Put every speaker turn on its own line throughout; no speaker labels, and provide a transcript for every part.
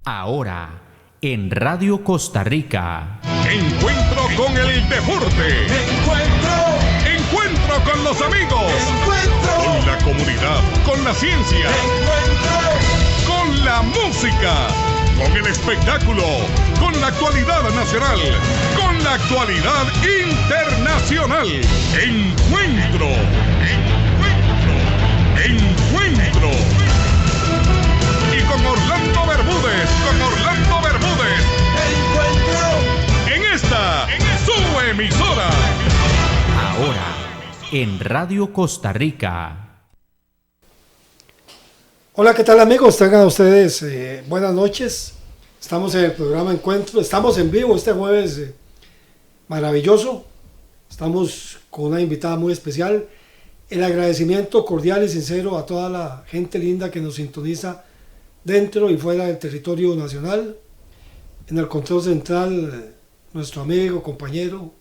Ahora, en Radio Costa Rica.
Encuentro con el deporte. Encuentro con los amigos. Con la comunidad. Con la ciencia. Con la música. Con el espectáculo. Con la actualidad nacional. Con la actualidad internacional. Encuentro. Y con Orlando Bermúdez. En esta, su emisora.
Ahora, en Radio Costa Rica.
Hola, ¿qué tal, amigos? Tengan ustedes buenas noches. Estamos en el programa Encuentro. Estamos en vivo este jueves maravilloso. Estamos con una invitada muy especial. El agradecimiento cordial y sincero a toda la gente linda que nos sintoniza dentro y fuera del territorio nacional. En el control central, nuestro amigo, compañero,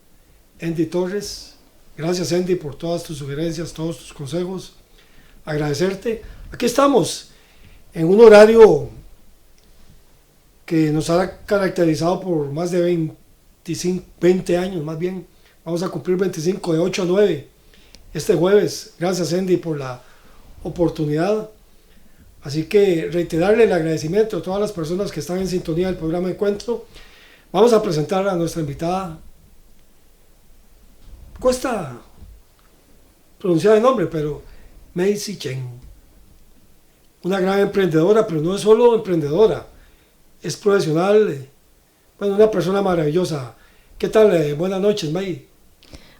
Andy Torres. Gracias, Andy, por todas tus sugerencias, todos tus consejos. Agradecerte. Aquí estamos, en un horario que nos ha caracterizado por más de 20 años, más bien. Vamos a cumplir 25, de 8 a 9, este jueves. Gracias, Andy, por la oportunidad. Así que reiterarle el agradecimiento a todas las personas que están en sintonía del programa Encuentro. Vamos a presentar a nuestra invitada. Cuesta pronunciar el nombre, pero Macy Chen. Una gran emprendedora, pero no es solo emprendedora, es profesional. Bueno, una persona maravillosa. ¿Qué tal? Buenas noches, May.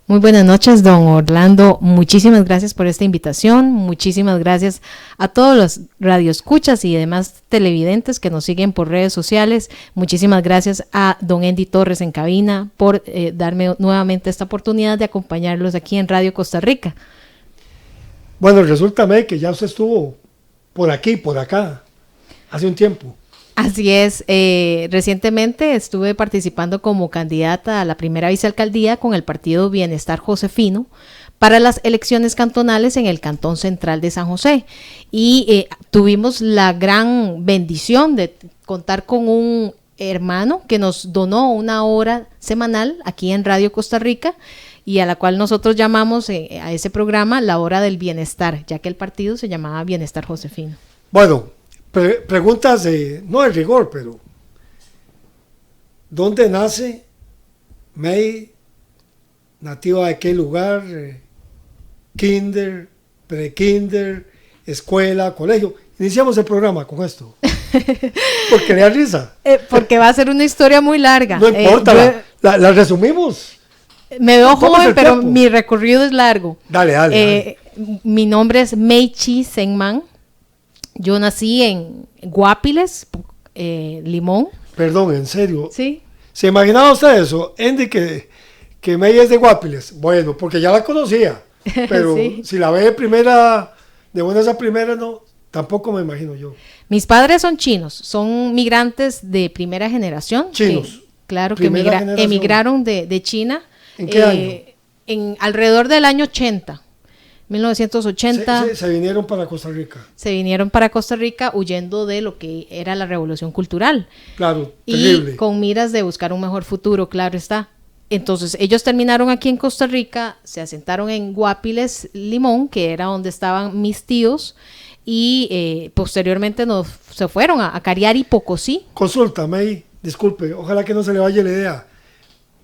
Muy buenas noches, don Orlando. Muchísimas gracias por esta invitación. Muchísimas gracias a todos los radioescuchas y demás televidentes que nos siguen por redes sociales. Muchísimas gracias a don Andy Torres en cabina por darme nuevamente esta oportunidad de acompañarlos aquí en Radio Costa Rica.
Bueno, resulta, May, que ya usted estuvo por aquí, por acá, hace un tiempo.
Así es, recientemente estuve participando como candidata a la primera vicealcaldía con el partido Bienestar Josefino para las elecciones cantonales en el Cantón Central de San José y tuvimos la gran bendición de contar con un hermano que nos donó una hora semanal aquí en Radio Costa Rica y a la cual nosotros llamamos a ese programa la hora del bienestar, ya que el partido se llamaba Bienestar Josefino.
Bueno, preguntas no de rigor, pero ¿dónde nace May? ¿Nativa de qué lugar? ¿Kinder, pre-kinder, escuela, colegio? Iniciamos el programa con esto. Porque le da risa.
Porque va a ser una historia muy larga.
No importa, la resumimos.
Me veo joven, pero mi recorrido es largo.
Dale.
Mi nombre es Mechi Senman. Yo nací en Guapiles, Limón.
Perdón, en serio.
Sí.
¿Se imaginaba usted eso? Andy, que May es de Guapiles. Bueno, porque ya la conocía. Pero sí. Si la ve de buenas a primeras, no, tampoco me imagino yo.
Mis padres son chinos, son migrantes de primera generación.
Chinos.
Claro, que emigraron de China.
¿En qué año?
Alrededor del año 80. 1980.
Se vinieron para Costa Rica.
Se vinieron para Costa Rica huyendo de lo que era la revolución cultural.
Claro, terrible.
Y con miras de buscar un mejor futuro, claro está. Entonces, ellos terminaron aquí en Costa Rica, se asentaron en Guapiles, Limón, que era donde estaban mis tíos, y posteriormente se fueron a Cariari, Pocosí.
Consulta, May, disculpe, ojalá que no se le vaya la idea.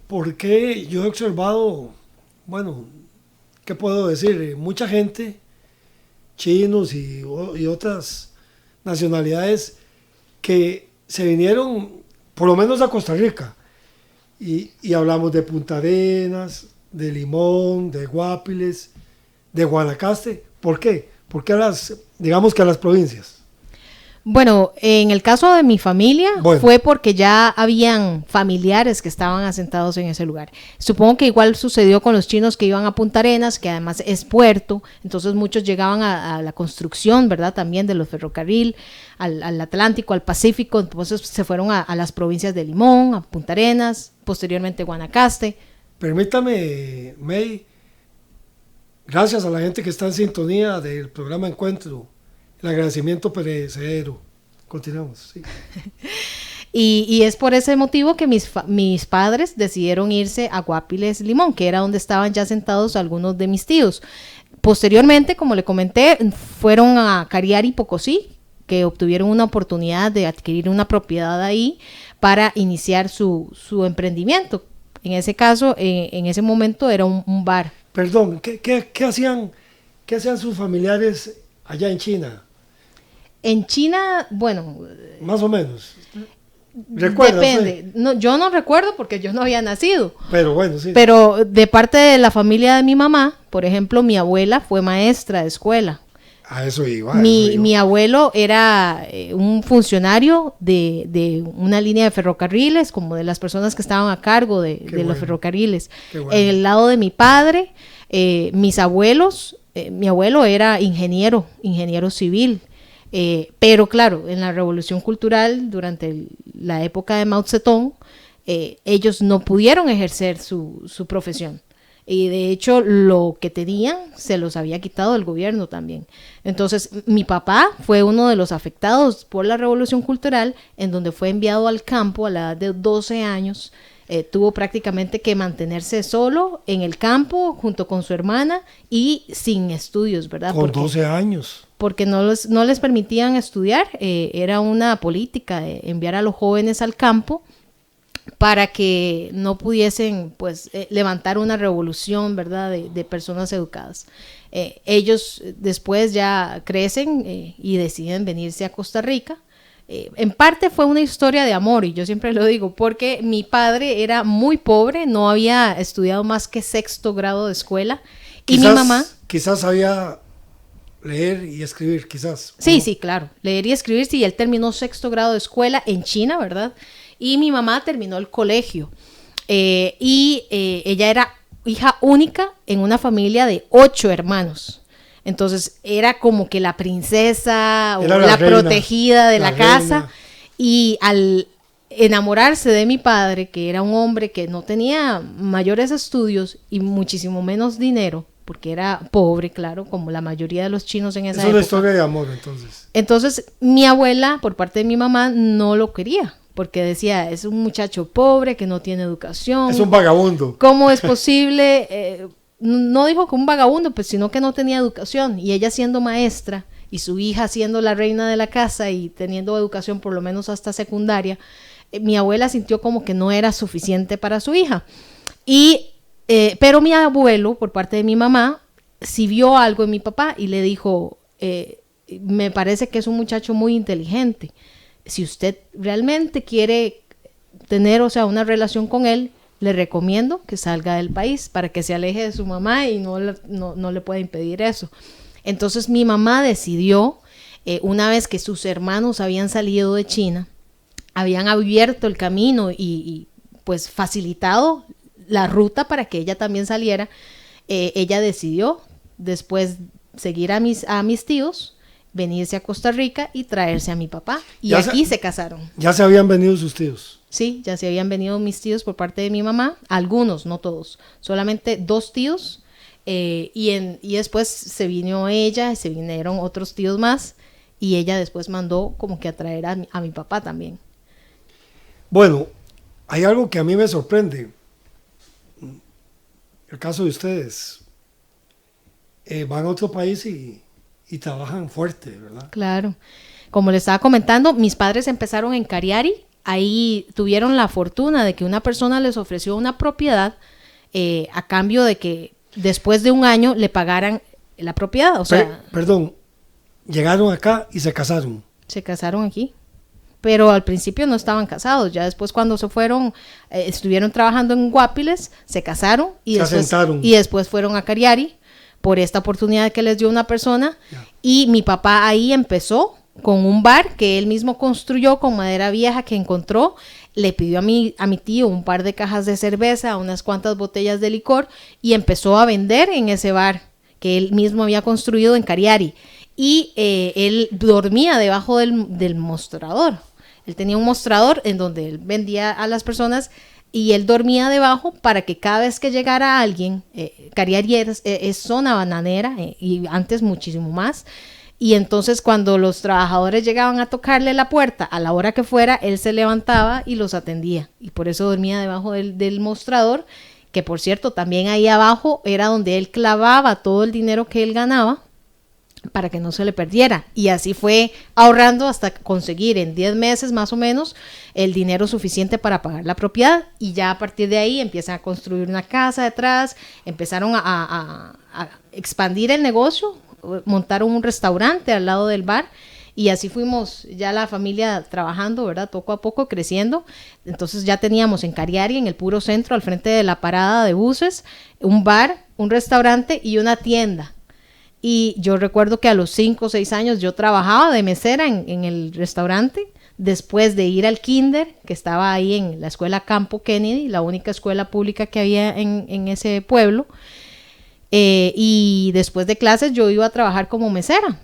Porque yo he observado, bueno, ¿qué puedo decir? Mucha gente, chinos y otras nacionalidades que se vinieron, por lo menos a Costa Rica, y hablamos de Punta Arenas, de Limón, de Guapiles, de Guanacaste. ¿Por qué? Porque digamos que a las provincias.
Bueno, en el caso de mi familia fue porque ya habían familiares que estaban asentados en ese lugar. Supongo que igual sucedió con los chinos que iban a Punta Arenas, que además es puerto, entonces muchos llegaban a la construcción, ¿verdad? También de los ferrocarril, al Atlántico, al Pacífico, entonces se fueron a las provincias de Limón, a Punta Arenas, posteriormente Guanacaste.
Permítame, May, gracias a la gente que está en sintonía del programa Encuentro. El agradecimiento perecedero. Continuamos. Sí.
Y es por ese motivo que mis padres decidieron irse a Guapiles, Limón, que era donde estaban ya sentados algunos de mis tíos. Posteriormente, como le comenté, fueron a Cariari, Pocosí, que obtuvieron una oportunidad de adquirir una propiedad ahí para iniciar su emprendimiento. En ese caso, en ese momento era un bar.
Perdón, ¿qué hacían sus familiares allá en China?
En China, bueno...
Más o menos. ¿Recuerdas?
Depende. No, yo no recuerdo porque yo no había nacido.
Pero bueno, sí.
Pero de parte de la familia de mi mamá, por ejemplo, mi abuela fue maestra de escuela.
A eso iba.
Mi abuelo era un funcionario de una línea de ferrocarriles, como de las personas que estaban a cargo de los ferrocarriles.
Bueno.
En el lado de mi padre, mis abuelos, mi abuelo era ingeniero civil. Pero claro, en la Revolución Cultural, durante la época de Mao Zedong, ellos no pudieron ejercer su profesión. Y de hecho, lo que tenían se los había quitado el gobierno también. Entonces, mi papá fue uno de los afectados por la Revolución Cultural, en donde fue enviado al campo a la edad de 12 años. Tuvo prácticamente que mantenerse solo en el campo, junto con su hermana, y sin estudios, ¿verdad?
Con 12 años.
Porque no les permitían estudiar. Era una política de enviar a los jóvenes al campo para que no pudiesen pues levantar una revolución, ¿verdad? De personas educadas. Ellos después ya crecen y deciden venirse a Costa Rica. En parte fue una historia de amor, y yo siempre lo digo, porque mi padre era muy pobre, no había estudiado más que 6º grado de escuela, y mi mamá...
Quizás sabía leer y escribir, quizás.
Sí, sí, claro, leer y escribir, sí, él terminó 6º grado de escuela en China, ¿verdad? Y mi mamá terminó el colegio, ella era hija única en una familia de 8 hermanos. Entonces era como que la princesa o la protegida de la casa, y al enamorarse de mi padre, que era un hombre que no tenía mayores estudios y muchísimo menos dinero, porque era pobre, claro, como la mayoría de los chinos en esa época.
Es una historia de amor, entonces.
Entonces mi abuela, por parte de mi mamá, no lo quería, porque decía, es un muchacho pobre que no tiene educación.
Es un vagabundo.
¿Cómo es posible? No dijo que un vagabundo, pues, sino que no tenía educación, y ella siendo maestra y su hija siendo la reina de la casa y teniendo educación por lo menos hasta secundaria, mi abuela sintió como que no era suficiente para su hija. Pero mi abuelo, por parte de mi mamá, sí vio algo en mi papá y le dijo, me parece que es un muchacho muy inteligente. Si usted realmente quiere tener, o sea, una relación con él, le recomiendo que salga del país para que se aleje de su mamá y no le pueda impedir eso. Entonces mi mamá decidió, una vez que sus hermanos habían salido de China, habían abierto el camino y pues facilitado la ruta para que ella también saliera, ella decidió después seguir a mis tíos, venirse a Costa Rica y traerse a mi papá, y aquí se casaron.
¿Ya se habían venido sus tíos?
Sí, ya se habían venido mis tíos por parte de mi mamá, algunos, no todos, solamente 2 tíos, y después se vino ella, se vinieron otros tíos más, y ella después mandó como que a traer a mi papá también.
Bueno, hay algo que a mí me sorprende. El caso de ustedes, van a otro país y trabajan fuerte, ¿verdad?
Claro. Como les estaba comentando, mis padres empezaron en Cariari. Ahí tuvieron la fortuna de que una persona les ofreció una propiedad a cambio de que después de un año le pagaran la propiedad. O sea,
perdón, llegaron acá y se casaron.
Se casaron aquí. Pero al principio no estaban casados. Ya después, cuando se fueron, estuvieron trabajando en Guapiles, se casaron y después fueron a Cariari por esta oportunidad que les dio una persona. Yeah. Y mi papá ahí empezó con un bar que él mismo construyó con madera vieja que encontró. Le pidió a mi tío un par de cajas de cerveza, unas cuantas botellas de licor, y empezó a vender en ese bar que él mismo había construido en Cariari. Y él dormía debajo del mostrador. Él tenía un mostrador en donde él vendía a las personas y él dormía debajo para que cada vez que llegara alguien, Cariari es zona bananera, y antes muchísimo más, Y entonces cuando los trabajadores llegaban a tocarle la puerta a la hora que fuera, él se levantaba y los atendía. Y por eso dormía debajo del mostrador, que por cierto, también ahí abajo era donde él clavaba todo el dinero que él ganaba para que no se le perdiera. Y así fue ahorrando hasta conseguir en 10 meses más o menos el dinero suficiente para pagar la propiedad. Y ya a partir de ahí empiezan a construir una casa detrás, empezaron a expandir el negocio, montaron un restaurante al lado del bar y así fuimos ya la familia trabajando, ¿verdad? Poco a poco creciendo. Entonces ya teníamos en Cariari, en el puro centro, al frente de la parada de buses, un bar, un restaurante y una tienda. Y yo recuerdo que a los 5 o 6 años yo trabajaba de mesera en el restaurante, después de ir al kinder, que estaba ahí en la escuela Campo Kennedy, la única escuela pública que había en ese pueblo. Y después de clases yo iba a trabajar como mesera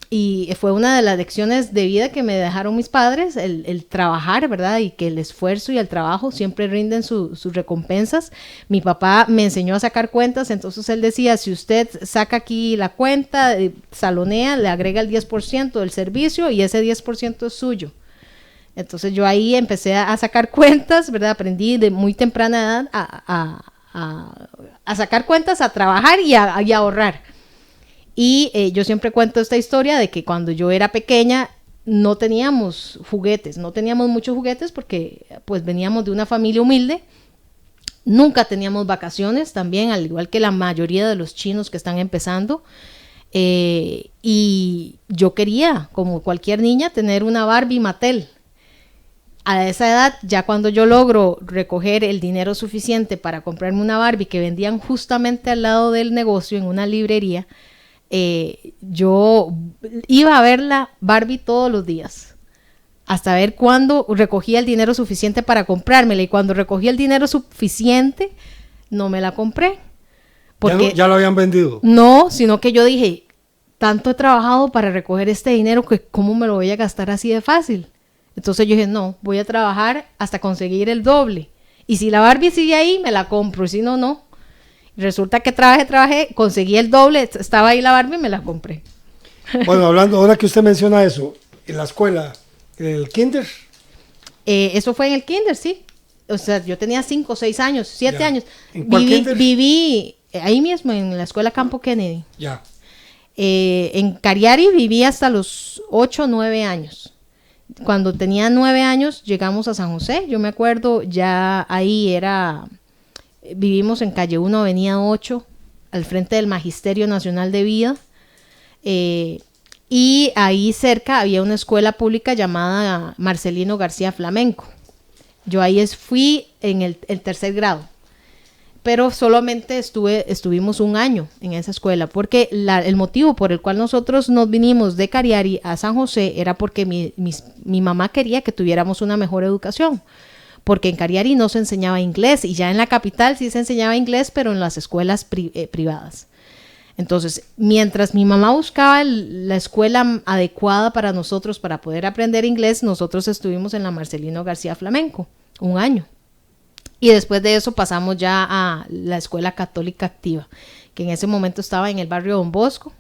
y fue una de las lecciones de vida que me dejaron mis padres, el trabajar, ¿verdad? Y que el esfuerzo y el trabajo siempre rinden sus recompensas. Mi papá me enseñó a sacar cuentas, entonces él decía, si usted saca aquí la cuenta, salonea, le agrega el 10% del servicio y ese 10% es suyo. Entonces yo ahí empecé a sacar cuentas, ¿verdad? Aprendí de muy temprana edad a sacar cuentas, a trabajar y a ahorrar. Y yo siempre cuento esta historia de que cuando yo era pequeña no teníamos juguetes, no teníamos muchos juguetes porque pues veníamos de una familia humilde, nunca teníamos vacaciones también, al igual que la mayoría de los chinos que están empezando. Y yo quería, como cualquier niña, tener una Barbie Mattel. A esa edad, ya cuando yo logro recoger el dinero suficiente para comprarme una Barbie que vendían justamente al lado del negocio en una librería, yo iba a ver la Barbie todos los días hasta ver cuándo recogía el dinero suficiente para comprármela, y cuando recogí el dinero suficiente no me la compré porque
¿Ya lo habían vendido?
No, sino que yo dije, tanto he trabajado para recoger este dinero que cómo me lo voy a gastar así de fácil. Entonces yo dije, no, voy a trabajar hasta conseguir el doble. Y si la Barbie sigue ahí, me la compro. Y si no, no. Resulta que trabajé, conseguí el doble, estaba ahí la Barbie y me la compré.
Bueno, hablando, ahora que usted menciona eso, en la escuela, en el kinder.
Eso fue en el kinder, sí. O sea, yo tenía 5, 6 años, 7 años.
¿En cuál kinder?
Viví ahí mismo, en la escuela Campo Kennedy.
Ya.
En Cariari viví hasta los 8, 9 años. Cuando tenía 9 años llegamos a San José, yo me acuerdo, ya ahí vivimos en calle 1, avenida 8, al frente del Magisterio Nacional de Vida, y ahí cerca había una escuela pública llamada Marcelino García Flamenco. Yo ahí fui en el 3er grado, pero solamente estuvimos un año en esa escuela, porque el motivo por el cual nosotros nos vinimos de Cariari a San José era porque mi mamá quería que tuviéramos una mejor educación, porque en Cariari no se enseñaba inglés, y ya en la capital sí se enseñaba inglés, pero en las escuelas privadas. Entonces, mientras mi mamá buscaba la escuela adecuada para nosotros para poder aprender inglés, nosotros estuvimos en la Marcelino García Flamenco un año. Y después de eso pasamos ya a la Escuela Católica Activa, que en ese momento estaba en el barrio Don Bosco.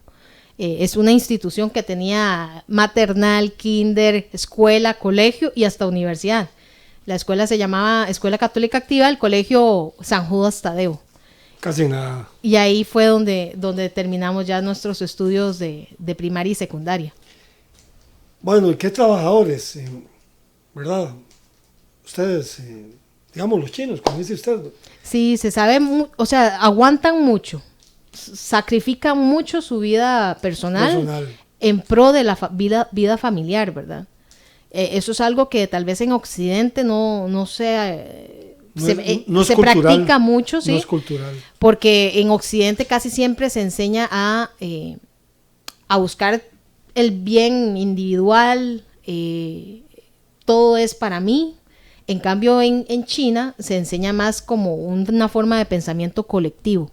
Es una institución que tenía maternal, kinder, escuela, colegio y hasta universidad. La escuela se llamaba Escuela Católica Activa, el colegio San Judas Tadeo.
Casi nada.
Y ahí fue donde terminamos ya nuestros estudios de primaria y secundaria.
Bueno, ¿y qué trabajadores? ¿Verdad? Ustedes, digamos los chinos, como dice usted.
Sí, se sabe, o sea, aguantan mucho, sacrifican mucho su vida personal. En pro de la vida familiar, ¿verdad? Eso es algo que tal vez en Occidente no se practica mucho, ¿sí?
No es cultural.
Porque en Occidente casi siempre se enseña a buscar el bien individual, todo es para mí. En cambio, en China se enseña más como una forma de pensamiento colectivo,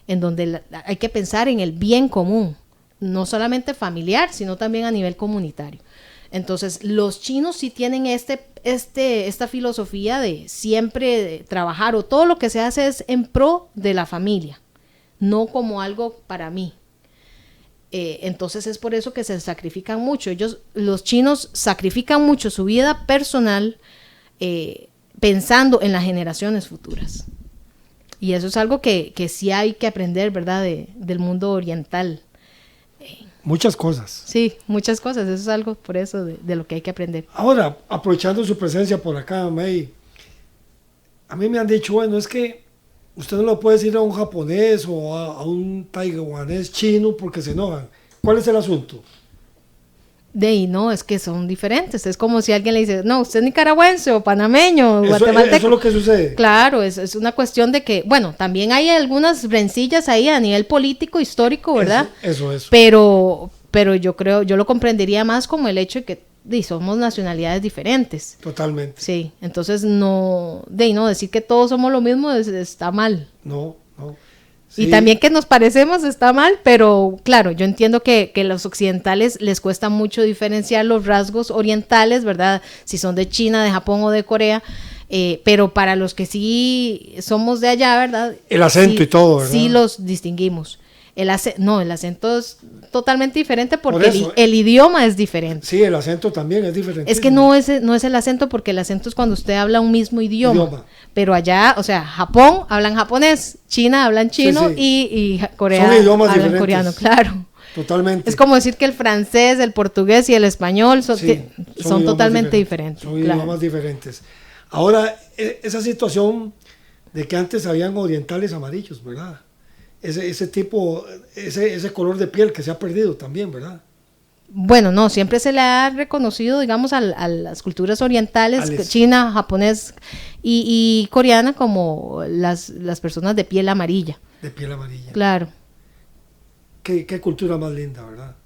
en donde hay que pensar en el bien común, no solamente familiar, sino también a nivel comunitario. Entonces, los chinos sí tienen esta filosofía de siempre trabajar, o todo lo que se hace es en pro de la familia, no como algo para mí. Entonces es por eso que se sacrifican mucho. Los chinos sacrifican mucho su vida personal pensando en las generaciones futuras. Y eso es algo que sí hay que aprender, ¿verdad? Del mundo oriental.
Muchas cosas.
Sí, muchas cosas. Eso es algo por eso de lo que hay que aprender.
Ahora, aprovechando su presencia por acá, May, a mí me han dicho, bueno, es que usted no lo puede decir a un japonés o a un taiwanés chino porque se enojan. ¿Cuál es el asunto?
De ahí no, es que son diferentes. Es como si alguien le dice, no, usted es nicaragüense o panameño o guatemalteco.
Eso es lo que sucede.
Claro, es una cuestión de que, bueno, también hay algunas rencillas ahí a nivel político, histórico, ¿verdad?
Eso.
Pero yo lo comprendería más como el hecho de que somos nacionalidades diferentes.
Totalmente.
Sí, entonces no decir que todos somos lo mismo está mal.
No.
Y
Sí.
también que nos parecemos está mal, pero claro, yo entiendo que los occidentales les cuesta mucho diferenciar los rasgos orientales, ¿verdad? Si son de China, de Japón o de Corea, pero para los que sí somos de allá, ¿verdad?
El acento
sí,
y todo, ¿verdad?
Sí los distinguimos. El acento es totalmente diferente porque
Por eso,
el idioma es diferente.
Sí, el acento también es diferente.
Es que no es el acento, porque el acento es cuando usted habla un mismo idioma. Pero allá, o sea, Japón hablan japonés, China hablan chino,
Sí.
y Corea
Son idiomas
hablan
diferentes.
coreano, claro.
Totalmente.
Es como decir que el francés, el portugués y el español son
idiomas
totalmente diferentes.
Son
claro.
idiomas diferentes. Ahora, esa situación de que antes habían orientales amarillos, ¿verdad? Ese tipo, ese color de piel que se ha perdido también, ¿verdad?
Bueno, no, siempre se le ha reconocido, digamos, a las culturas orientales, China, japonés y coreana, como las personas de piel amarilla.
De piel amarilla.
Claro.
Qué cultura más linda, ¿verdad?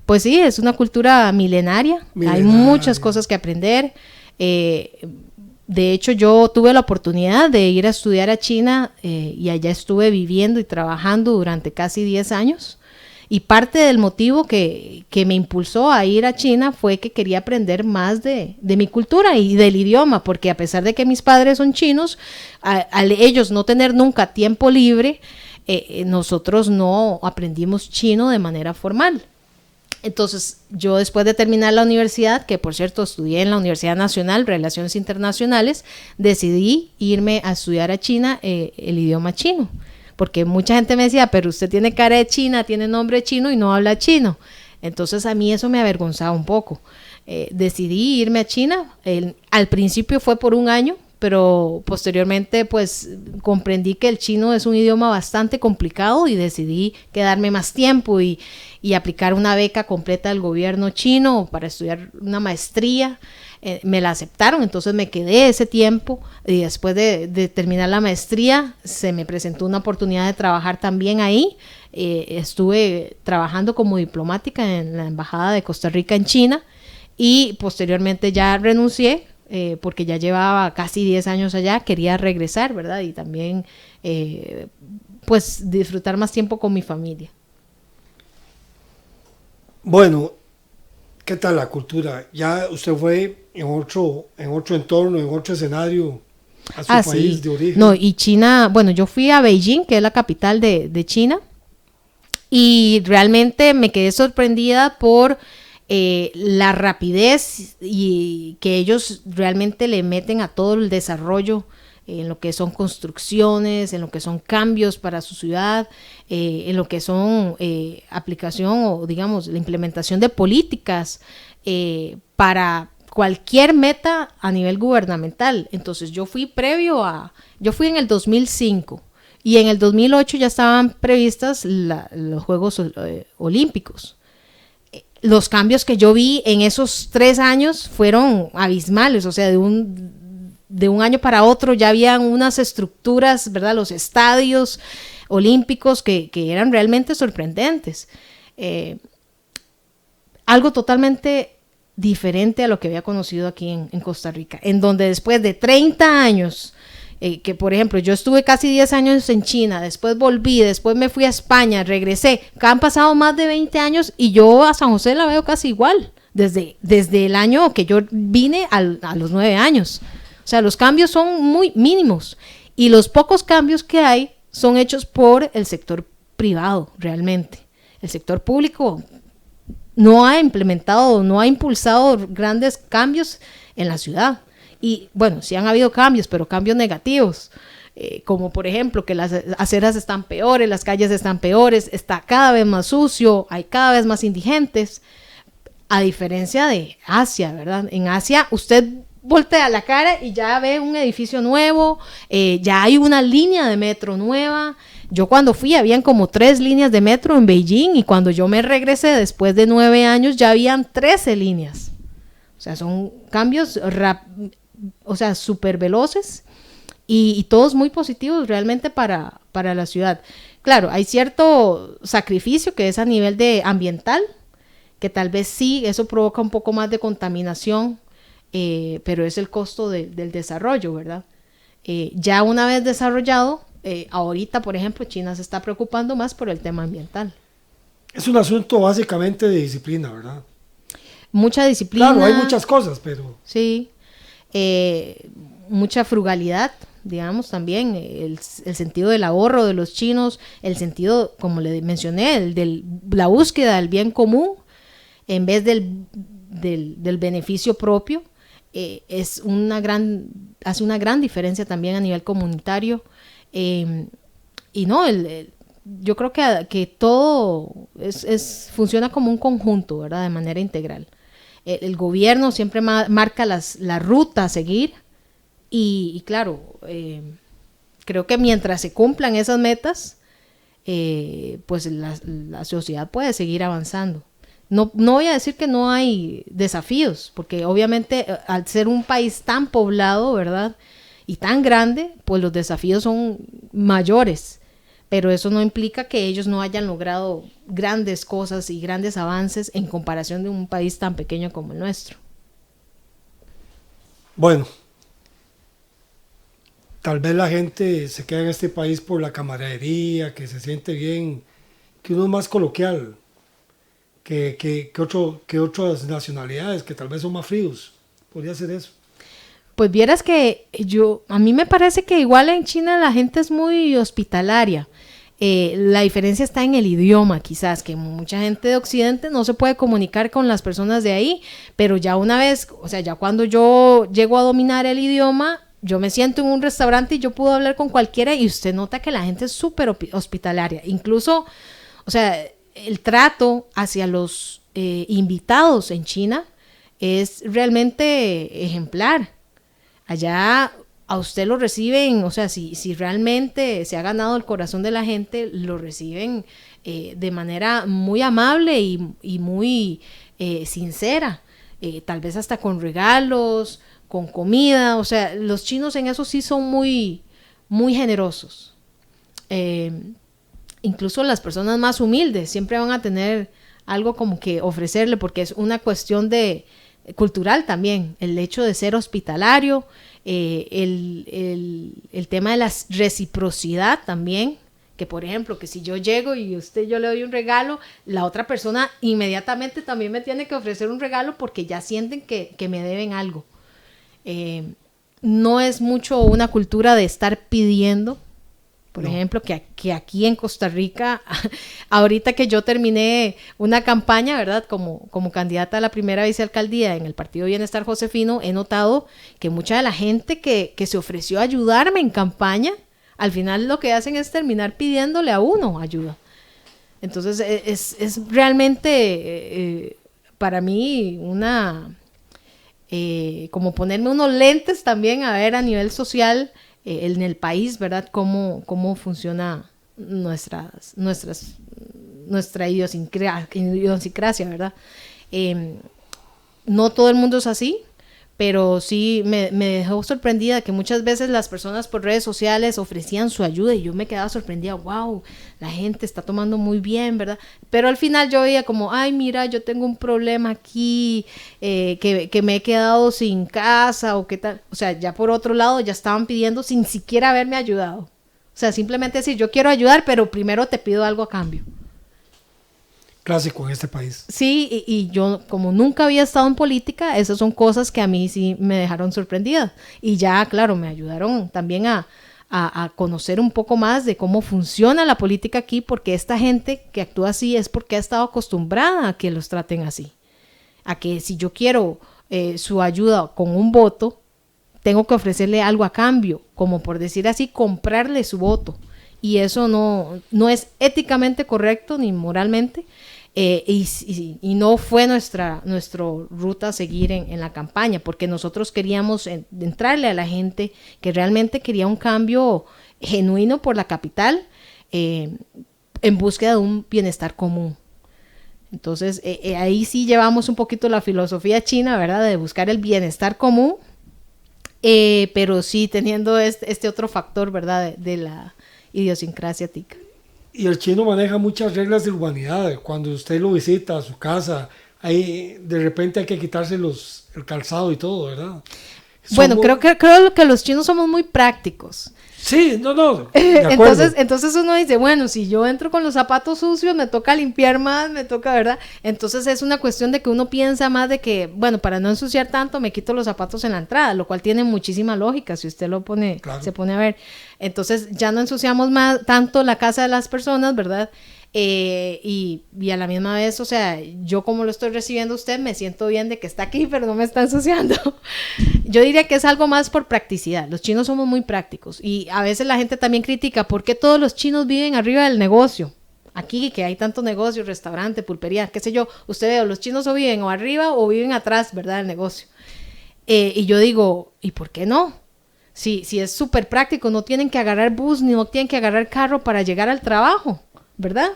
Pues sí, es una cultura milenaria. Hay muchas cosas que aprender. De hecho, yo tuve la oportunidad de ir a estudiar a China y allá estuve viviendo y trabajando durante casi 10 años. Y parte del motivo que me impulsó a ir a China fue que quería aprender más de mi cultura y del idioma, porque a pesar de que mis padres son chinos, al ellos no tener nunca tiempo libre, nosotros no aprendimos chino de manera formal. Entonces, yo después de terminar la universidad, que por cierto estudié en la Universidad Nacional, Relaciones Internacionales, decidí irme a estudiar a China el idioma chino. Porque mucha gente me decía, pero usted tiene cara de china, tiene nombre chino y no habla chino. Entonces a mí eso me avergonzaba un poco. Decidí irme a China. Al principio fue por un año, pero posteriormente pues comprendí que el chino es un idioma bastante complicado y decidí quedarme más tiempo y aplicar una beca completa del gobierno chino para estudiar una maestría. Me la aceptaron, entonces me quedé ese tiempo y después de terminar la maestría se me presentó una oportunidad de trabajar también ahí. Estuve trabajando como diplomática en la Embajada de Costa Rica en China y posteriormente ya renuncié porque ya llevaba casi 10 años allá, quería regresar, ¿verdad? Y también pues disfrutar más tiempo con mi familia.
Bueno, ¿qué tal la cultura? Ya usted fue en otro entorno, en otro escenario a su país de origen.
No, y China, bueno, yo fui a Beijing, que es la capital de China, y realmente me quedé sorprendida por la rapidez y que ellos realmente le meten a todo el desarrollo en lo que son construcciones, en lo que son cambios para su ciudad, en lo que son aplicación o digamos la implementación de políticas para cualquier meta a nivel gubernamental. Entonces yo fui en el 2005 y en el 2008 ya estaban previstas los Juegos Olímpicos. Los cambios que yo vi en esos 3 años fueron abismales, o sea, de un año para otro ya habían unas estructuras, ¿verdad? Los estadios olímpicos que eran realmente sorprendentes. Algo totalmente diferente a lo que había conocido aquí en Costa Rica, en donde después de 30 años, que por ejemplo yo estuve casi 10 años en China, después volví, después me fui a España, regresé, que han pasado más de 20 años y yo a San José la veo casi igual, desde el año que yo vine a los 9 años. O sea, los cambios son muy mínimos y los pocos cambios que hay son hechos por el sector privado realmente. el sector público no ha implementado, no ha impulsado grandes cambios en la ciudad. Y bueno, sí han habido cambios, pero cambios negativos, como por ejemplo que las aceras están peores, las calles están peores, está cada vez más sucio, hay cada vez más indigentes, a diferencia de Asia, ¿verdad? En Asia usted voltea la cara y ya ve un edificio nuevo, ya hay una línea de metro nueva. Yo cuando fui habían como 3 líneas de metro en Beijing, y cuando yo me regresé después de 9 años ya habían 13 líneas. O sea, son cambios súper veloces y todos muy positivos realmente para la ciudad. Claro, hay cierto sacrificio que es a nivel de ambiental, que tal vez sí, eso provoca un poco más de contaminación, pero es el costo del desarrollo, ¿verdad? Ya una vez desarrollado, ahorita, por ejemplo, China se está preocupando más por el tema ambiental.
Es un asunto básicamente de disciplina, ¿verdad?
Mucha disciplina.
Claro, hay muchas cosas, pero...
Sí, mucha frugalidad, digamos, también, el sentido del ahorro de los chinos, el sentido, como le mencioné, la búsqueda del bien común en vez del beneficio propio, hace una gran diferencia también a nivel comunitario. Y no, yo creo que todo funciona como un conjunto, ¿verdad? De manera integral. El gobierno siempre marca la ruta a seguir y claro, creo que mientras se cumplan esas metas, pues la sociedad puede seguir avanzando. No voy a decir que no hay desafíos, porque obviamente al ser un país tan poblado, ¿verdad?, y tan grande, pues los desafíos son mayores, pero eso no implica que ellos no hayan logrado grandes cosas y grandes avances en comparación de un país tan pequeño como el nuestro.
Bueno, tal vez la gente se queda en este país por la camaradería, que se siente bien, que uno es más coloquial que otras nacionalidades, que tal vez son más fríos. Podría ser eso.
Pues vieras que a mí me parece que igual en China la gente es muy hospitalaria. La diferencia está en el idioma, quizás, que mucha gente de Occidente no se puede comunicar con las personas de ahí, pero ya una vez, o sea, ya cuando yo llego a dominar el idioma, yo me siento en un restaurante y yo puedo hablar con cualquiera y usted nota que la gente es súper hospitalaria. Incluso, o sea, el trato hacia los invitados en China es realmente ejemplar. Allá a usted lo reciben, o sea, si realmente se ha ganado el corazón de la gente, lo reciben de manera muy amable y muy sincera, tal vez hasta con regalos, con comida. O sea, los chinos en eso sí son muy, muy generosos. Incluso las personas más humildes siempre van a tener algo como que ofrecerle, porque es una cuestión cultural también, el hecho de ser hospitalario, el tema de la reciprocidad también, que por ejemplo, que si yo llego y yo le doy un regalo, la otra persona inmediatamente también me tiene que ofrecer un regalo porque ya sienten que me deben algo. No es mucho una cultura de estar pidiendo. Por ejemplo, que aquí en Costa Rica, ahorita que yo terminé una campaña, ¿verdad?, como candidata a la primera vicealcaldía en el Partido Bienestar Josefino, he notado que mucha de la gente que se ofreció a ayudarme en campaña, al final lo que hacen es terminar pidiéndole a uno ayuda. Entonces, es realmente para mí como ponerme unos lentes también a ver a nivel social en el país, ¿verdad?, cómo funciona nuestra idiosincrasia, ¿verdad? No todo el mundo es así, pero sí me dejó sorprendida que muchas veces las personas por redes sociales ofrecían su ayuda y yo me quedaba sorprendida. Wow, la gente está tomando muy bien, ¿verdad? Pero al final yo veía como, ay, mira, yo tengo un problema aquí, que me he quedado sin casa o qué tal. O sea, ya por otro lado ya estaban pidiendo sin siquiera haberme ayudado. O sea, simplemente decir, yo quiero ayudar, pero primero te pido algo a cambio.
Clásico en este país.
Sí, y yo como nunca había estado en política, esas son cosas que a mí sí me dejaron sorprendida. Y ya, claro, me ayudaron también a a conocer un poco más de cómo funciona la política aquí, porque esta gente que actúa así es porque ha estado acostumbrada a que los traten así. A que si yo quiero su ayuda con un voto, tengo que ofrecerle algo a cambio, como por decir así, comprarle su voto. Y eso no es éticamente correcto ni moralmente, y no fue nuestra ruta a seguir en la campaña, porque nosotros queríamos entrarle a la gente que realmente quería un cambio genuino por la capital, en búsqueda de un bienestar común. Entonces, ahí sí llevamos un poquito la filosofía china, ¿verdad?, de buscar el bienestar común, pero sí teniendo este otro factor, ¿verdad?, de la idiosincrasia tica.
Y el chino maneja muchas reglas de urbanidad. Cuando usted lo visita a su casa, ahí de repente hay que quitarse el calzado y todo, ¿verdad?
Bueno, creo que los chinos somos muy prácticos.
Sí, no, de acuerdo.
Entonces uno dice, bueno, si yo entro con los zapatos sucios, me toca limpiar más, me toca, ¿verdad? Entonces es una cuestión de que uno piensa más de que, bueno, para no ensuciar tanto, me quito los zapatos en la entrada, lo cual tiene muchísima lógica si usted lo pone, claro, se pone a ver. Entonces ya no ensuciamos más tanto la casa de las personas, ¿verdad? Y a la misma vez, o sea, yo como lo estoy recibiendo a usted, me siento bien de que está aquí, pero no me está ensuciando. Yo diría que es algo más por practicidad. Los chinos somos muy prácticos y a veces la gente también critica por qué todos los chinos viven arriba del negocio. Aquí que hay tantos negocios, restaurante, pulpería, qué sé yo, usted ve, los chinos o viven o arriba o viven atrás, ¿verdad?, del negocio. Y yo digo, ¿y por qué no? Si es súper práctico, no tienen que agarrar bus ni no tienen que agarrar carro para llegar al trabajo, ¿verdad?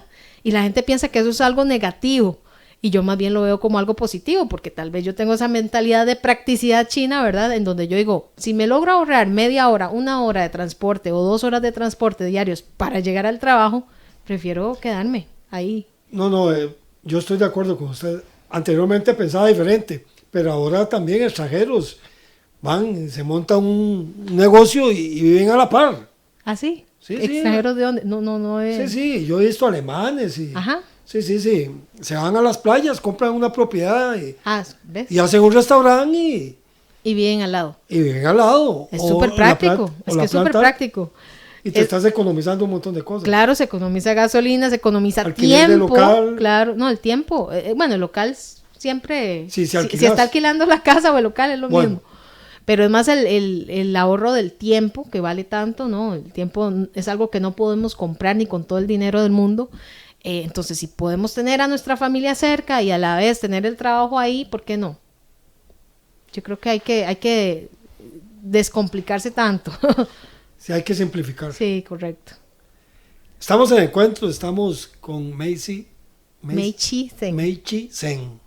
Y la gente piensa que eso es algo negativo y yo más bien lo veo como algo positivo, porque tal vez yo tengo esa mentalidad de practicidad china, ¿verdad?, en donde yo digo, si me logro ahorrar media hora, 1 hora de transporte o 2 horas de transporte diarios para llegar al trabajo, prefiero quedarme ahí.
No, yo estoy de acuerdo con usted. Anteriormente pensaba diferente, pero ahora también extranjeros van, se montan un negocio y viven a la par.
¿Ah, sí?
Sí,
¿extranjeros
sí.
de dónde? No es...
Sí, yo he visto alemanes y...
Ajá.
Sí, se van a las playas, compran una propiedad
¿ves?
Y hacen un restaurante
y viven al lado.
Y viven al lado.
Es súper práctico, es que es súper práctico.
Y te estás economizando un montón de cosas.
Claro, se economiza gasolina, se economiza
alquiler
tiempo.
De local.
Claro, no, el tiempo. Bueno, el local siempre...
Sí,
si está alquilando la casa o el local es lo mismo. Pero es más el ahorro del tiempo, que vale tanto, ¿no? El tiempo es algo que no podemos comprar ni con todo el dinero del mundo. Entonces, si podemos tener a nuestra familia cerca y a la vez tener el trabajo ahí, ¿por qué no? Yo creo que hay que descomplicarse tanto.
Sí, hay que simplificar.
Sí, correcto.
Estamos en encuentro, estamos con Meichi Zeng.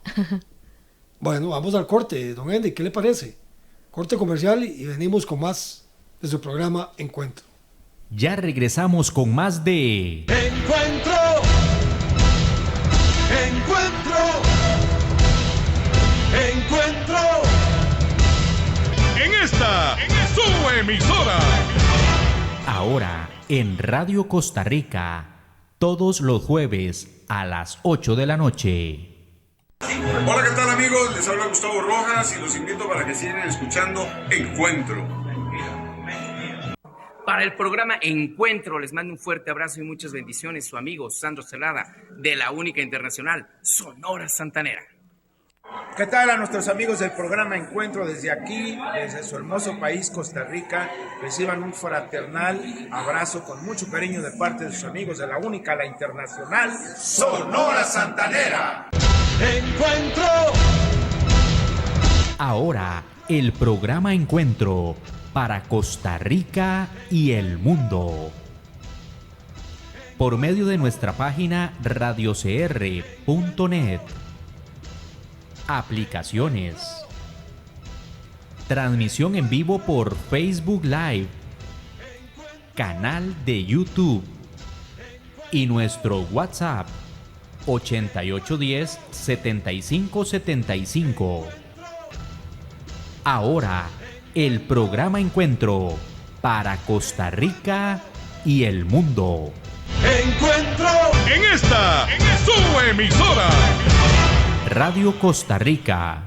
Bueno, vamos al corte, don Andy, ¿qué le parece? Corte comercial y venimos con más de su programa Encuentro.
Ya regresamos con más de
Encuentro. En su emisora.
Ahora en Radio Costa Rica, todos los jueves a las 8 de la noche.
Hola, ¿qué tal, amigos? Les habla Gustavo Rojas y los invito para que sigan escuchando Encuentro.
Para el programa Encuentro les mando un fuerte abrazo y muchas bendiciones, su amigo Sandro Celada, de la única internacional Sonora Santanera.
¿Qué tal a nuestros amigos del programa Encuentro desde aquí, desde su hermoso país, Costa Rica? Reciban un fraternal abrazo con mucho cariño de parte de sus amigos de la única, la internacional Sonora Santanera.
Encuentro.
Ahora el programa Encuentro para Costa Rica y el mundo. Por medio de nuestra página radiocr.net. Aplicaciones. Transmisión en vivo por Facebook Live. Canal de YouTube. Y nuestro WhatsApp 8810-7575. Ahora, el programa Encuentro para Costa Rica y el mundo.
Encuentro en su emisora.
Radio Costa Rica.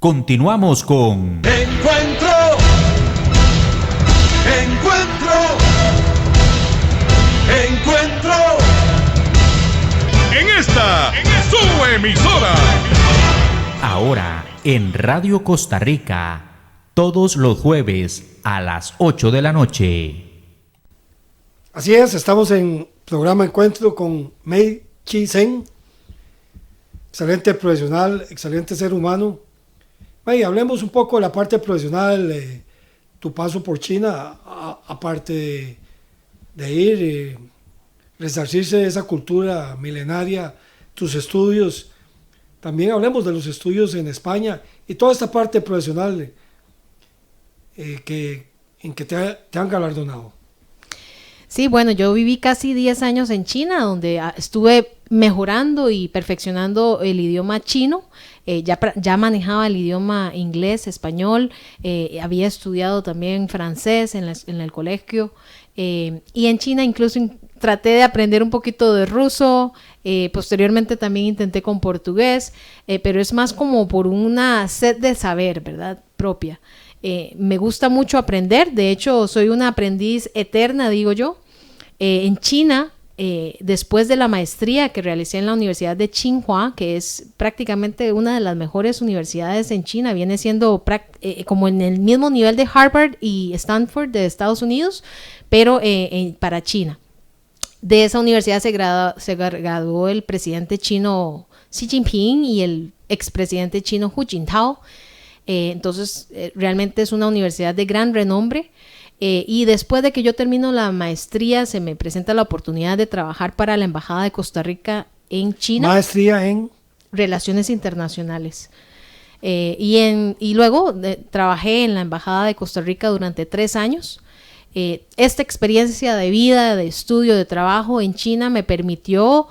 Continuamos con
Encuentro. En esta, su emisora.
Ahora en Radio Costa Rica, todos los jueves a las 8 de la noche.
Así es, estamos en programa Encuentro con Mei Chi Sen, excelente profesional, excelente ser humano. Mei, hablemos un poco de la parte profesional, tu paso por China, aparte de ir, resarcirse de esa cultura milenaria, tus estudios. También hablemos de los estudios en España y toda esta parte profesional en que te han galardonado.
Sí, bueno, yo viví casi 10 años en China, donde estuve mejorando y perfeccionando el idioma chino. Ya manejaba el idioma inglés, español, había estudiado también francés en el colegio, y en China incluso traté de aprender un poquito de ruso, posteriormente también intenté con portugués, pero es más como por una sed de saber, ¿verdad? Propia. Me gusta mucho aprender, de hecho soy una aprendiz eterna, digo yo. En China, después de la maestría que realicé en la Universidad de Tsinghua, que es prácticamente una de las mejores universidades en China, viene siendo como en el mismo nivel de Harvard y Stanford de Estados Unidos, pero para China. De esa universidad se graduó el presidente chino Xi Jinping y el expresidente chino Hu Jintao. Entonces, realmente es una universidad de gran renombre. Y después de que yo termino la maestría, se me presenta la oportunidad de trabajar para la Embajada de Costa Rica en China.
Maestría en
Relaciones Internacionales. Y luego trabajé en la Embajada de Costa Rica durante 3 años. Esta experiencia de vida, de estudio, de trabajo en China me permitió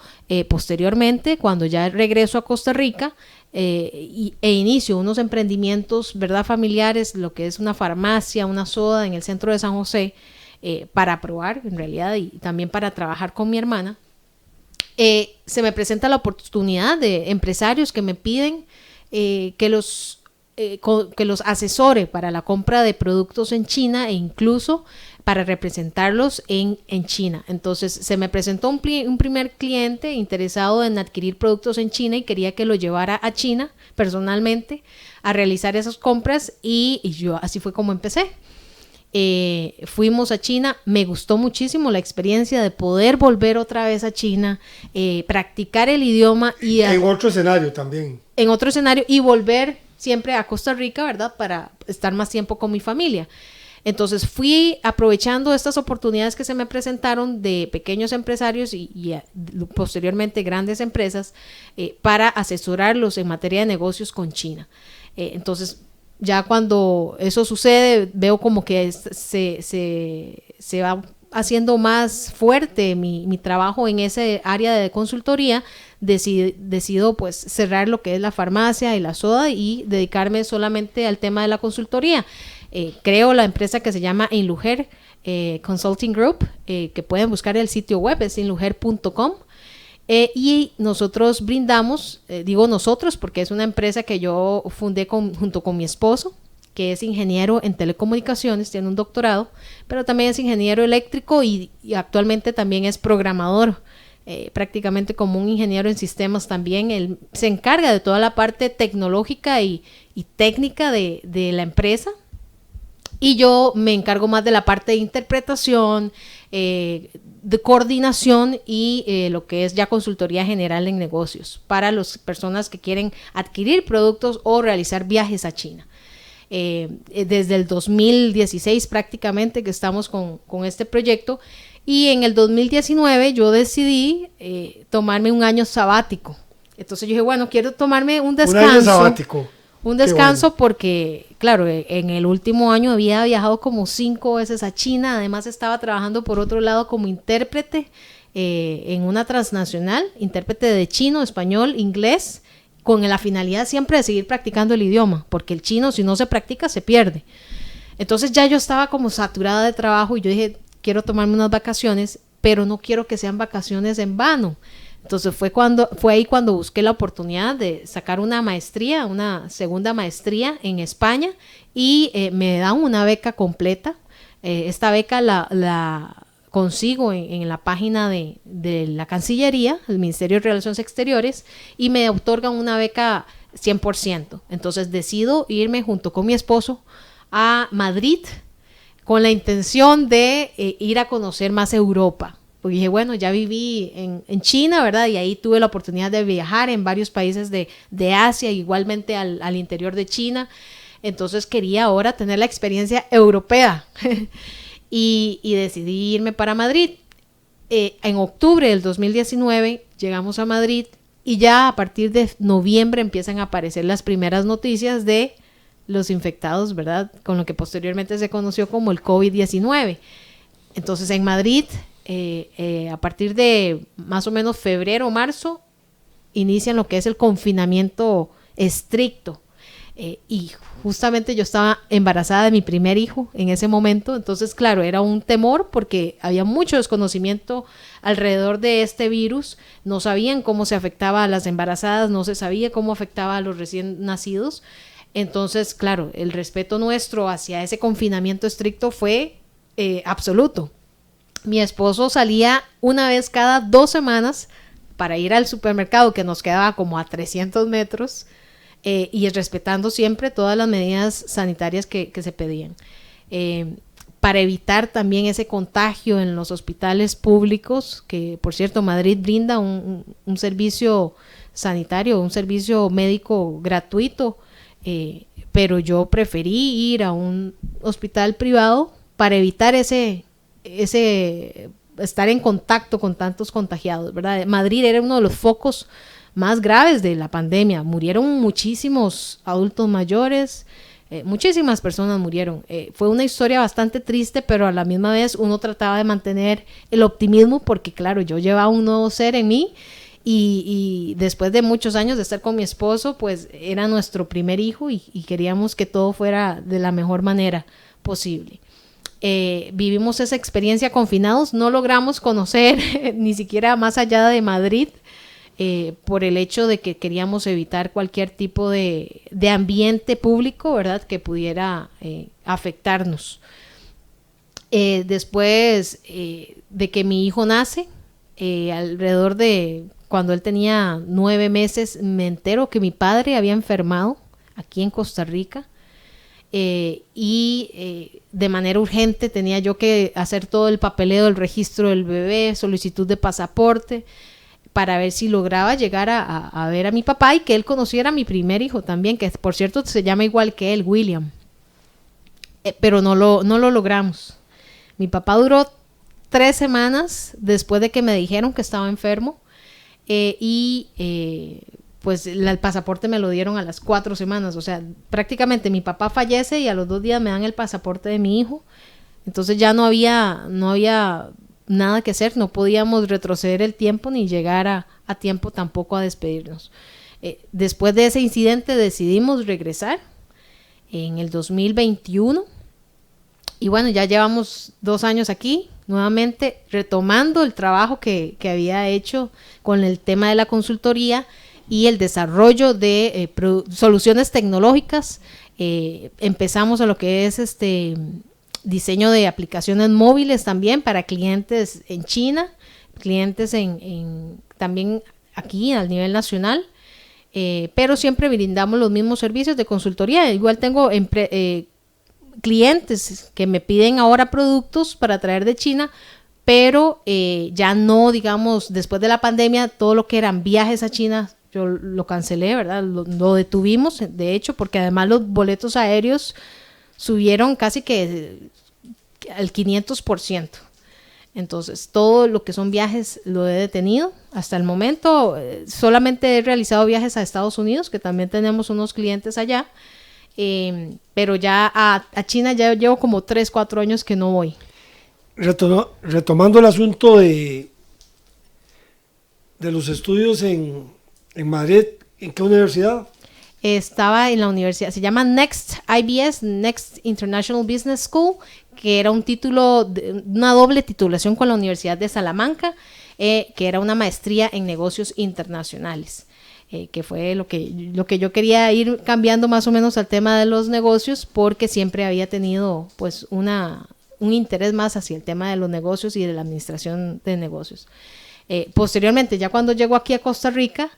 posteriormente, cuando ya regreso a Costa Rica, e inicio unos emprendimientos, ¿verdad?, familiares, lo que es una farmacia, una soda en el centro de San José, para probar en realidad y también para trabajar con mi hermana. Se me presenta la oportunidad de empresarios que me piden que los asesore para la compra de productos en China e incluso para representarlos en China. Entonces se me presentó un primer cliente interesado en adquirir productos en China y quería que lo llevara a China personalmente a realizar esas compras y yo así fue como empecé. Fuimos a China, me gustó muchísimo la experiencia de poder volver otra vez a China, practicar el idioma y
en otro escenario también.
En otro escenario y volver siempre a Costa Rica, ¿verdad?, para estar más tiempo con mi familia. Entonces fui aprovechando estas oportunidades que se me presentaron de pequeños empresarios y posteriormente grandes empresas para asesorarlos en materia de negocios con China. Entonces ya cuando eso sucede veo como que se va haciendo más fuerte mi trabajo en ese área de consultoría. Decido pues cerrar lo que es la farmacia y la soda y dedicarme solamente al tema de la consultoría. Creo la empresa que se llama Inlujer Consulting Group, que pueden buscar el sitio web, es inlujer.com, y nosotros brindamos, digo nosotros porque es una empresa que yo fundé junto con mi esposo, que es ingeniero en telecomunicaciones, tiene un doctorado, pero también es ingeniero eléctrico y actualmente también es programador, prácticamente como un ingeniero en sistemas también. Él se encarga de toda la parte tecnológica y técnica de la empresa. Y yo me encargo más de la parte de interpretación, de coordinación y lo que es ya consultoría general en negocios para las personas que quieren adquirir productos o realizar viajes a China. Desde el 2016 prácticamente que estamos con este proyecto, y en el 2019 yo decidí tomarme un año sabático. Entonces yo dije, bueno, quiero tomarme un descanso.
Un año sabático.
Un descanso,
bueno,
porque, claro, en el último año había viajado como 5 veces a China. Además estaba trabajando por otro lado como intérprete en una transnacional, intérprete de chino, español, inglés, con la finalidad siempre de seguir practicando el idioma, porque el chino, si no se practica, se pierde. Entonces ya yo estaba como saturada de trabajo y yo dije, quiero tomarme unas vacaciones, pero no quiero que sean vacaciones en vano. Entonces fue ahí cuando busqué la oportunidad de sacar una segunda maestría en España, y me dan una beca completa. Esta beca la consigo en la página de la Cancillería, el Ministerio de Relaciones Exteriores, y me otorgan una beca 100%. Entonces decido irme junto con mi esposo a Madrid con la intención de ir a conocer más Europa. Porque dije, bueno, ya viví en China, ¿verdad? Y ahí tuve la oportunidad de viajar en varios países de Asia, igualmente al interior de China. Entonces quería ahora tener la experiencia europea. y decidí irme para Madrid. En octubre del 2019 llegamos a Madrid, y ya a partir de noviembre empiezan a aparecer las primeras noticias de los infectados, ¿verdad? Con lo que posteriormente se conoció como el COVID-19. Entonces en Madrid, a partir de más o menos febrero o marzo, inician lo que es el confinamiento estricto. Y justamente yo estaba embarazada de mi primer hijo en ese momento. Entonces, claro, era un temor porque había mucho desconocimiento alrededor de este virus. No sabían cómo se afectaba a las embarazadas, no se sabía cómo afectaba a los recién nacidos. Entonces, claro, el respeto nuestro hacia ese confinamiento estricto fue absoluto. Mi esposo salía una vez cada 2 semanas para ir al supermercado, que nos quedaba como a 300 metros, y respetando siempre todas las medidas sanitarias que se pedían. Para evitar también ese contagio en los hospitales públicos, que por cierto Madrid brinda un servicio sanitario, un servicio médico gratuito, pero yo preferí ir a un hospital privado para evitar ese estar en contacto con tantos contagiados, ¿verdad? Madrid era uno de los focos más graves de la pandemia. Murieron muchísimos adultos mayores, muchísimas personas murieron. Fue una historia bastante triste, pero a la misma vez uno trataba de mantener el optimismo, porque claro, yo llevaba un nuevo ser en mí, y después de muchos años de estar con mi esposo, pues era nuestro primer hijo, y queríamos que todo fuera de la mejor manera posible. Vivimos esa experiencia confinados, no logramos conocer ni siquiera más allá de Madrid, por el hecho de que queríamos evitar cualquier tipo de ambiente público, ¿verdad?, que pudiera afectarnos. Después de que mi hijo nace, alrededor de cuando él tenía 9 meses, me entero que mi padre había enfermado aquí en Costa Rica, y de manera urgente tenía yo que hacer todo el papeleo del registro del bebé, solicitud de pasaporte, para ver si lograba llegar a ver a mi papá y que él conociera a mi primer hijo también, que por cierto se llama igual que él, William. Pero no lo logramos. Mi papá duró 3 semanas después de que me dijeron que estaba enfermo, pues el pasaporte me lo dieron a las 4 semanas. O sea, prácticamente mi papá fallece y a los 2 días me dan el pasaporte de mi hijo. Entonces ya no había nada que hacer, no podíamos retroceder el tiempo ni llegar a tiempo tampoco a despedirnos. Después de ese incidente decidimos regresar en el 2021, y bueno, ya llevamos 2 años aquí, nuevamente retomando el trabajo que había hecho con el tema de la consultoría y el desarrollo de soluciones tecnológicas. Empezamos a lo que es diseño de aplicaciones móviles también para clientes en China, clientes también aquí a nivel nacional, pero siempre brindamos los mismos servicios de consultoría. Igual tengo clientes que me piden ahora productos para traer de China, pero ya no, digamos, después de la pandemia, todo lo que eran viajes a China, yo lo cancelé, ¿verdad? Lo detuvimos, de hecho, porque además los boletos aéreos subieron casi que al 500%. Entonces, todo lo que son viajes lo he detenido. Hasta el momento, solamente he realizado viajes a Estados Unidos, que también tenemos unos clientes allá, pero ya a China ya llevo como 3-4 años que no voy.
Retomando el asunto de los estudios en Madrid, ¿en qué universidad?
estaba en la universidad, se llama Next IBS, Next International Business School, que era un título, una doble titulación con la Universidad de Salamanca, que era una maestría en negocios internacionales, que fue lo que yo quería ir cambiando más o menos al tema de los negocios, porque siempre había tenido pues un interés más hacia el tema de los negocios y de la administración de negocios. Posteriormente, ya cuando llego aquí a Costa Rica,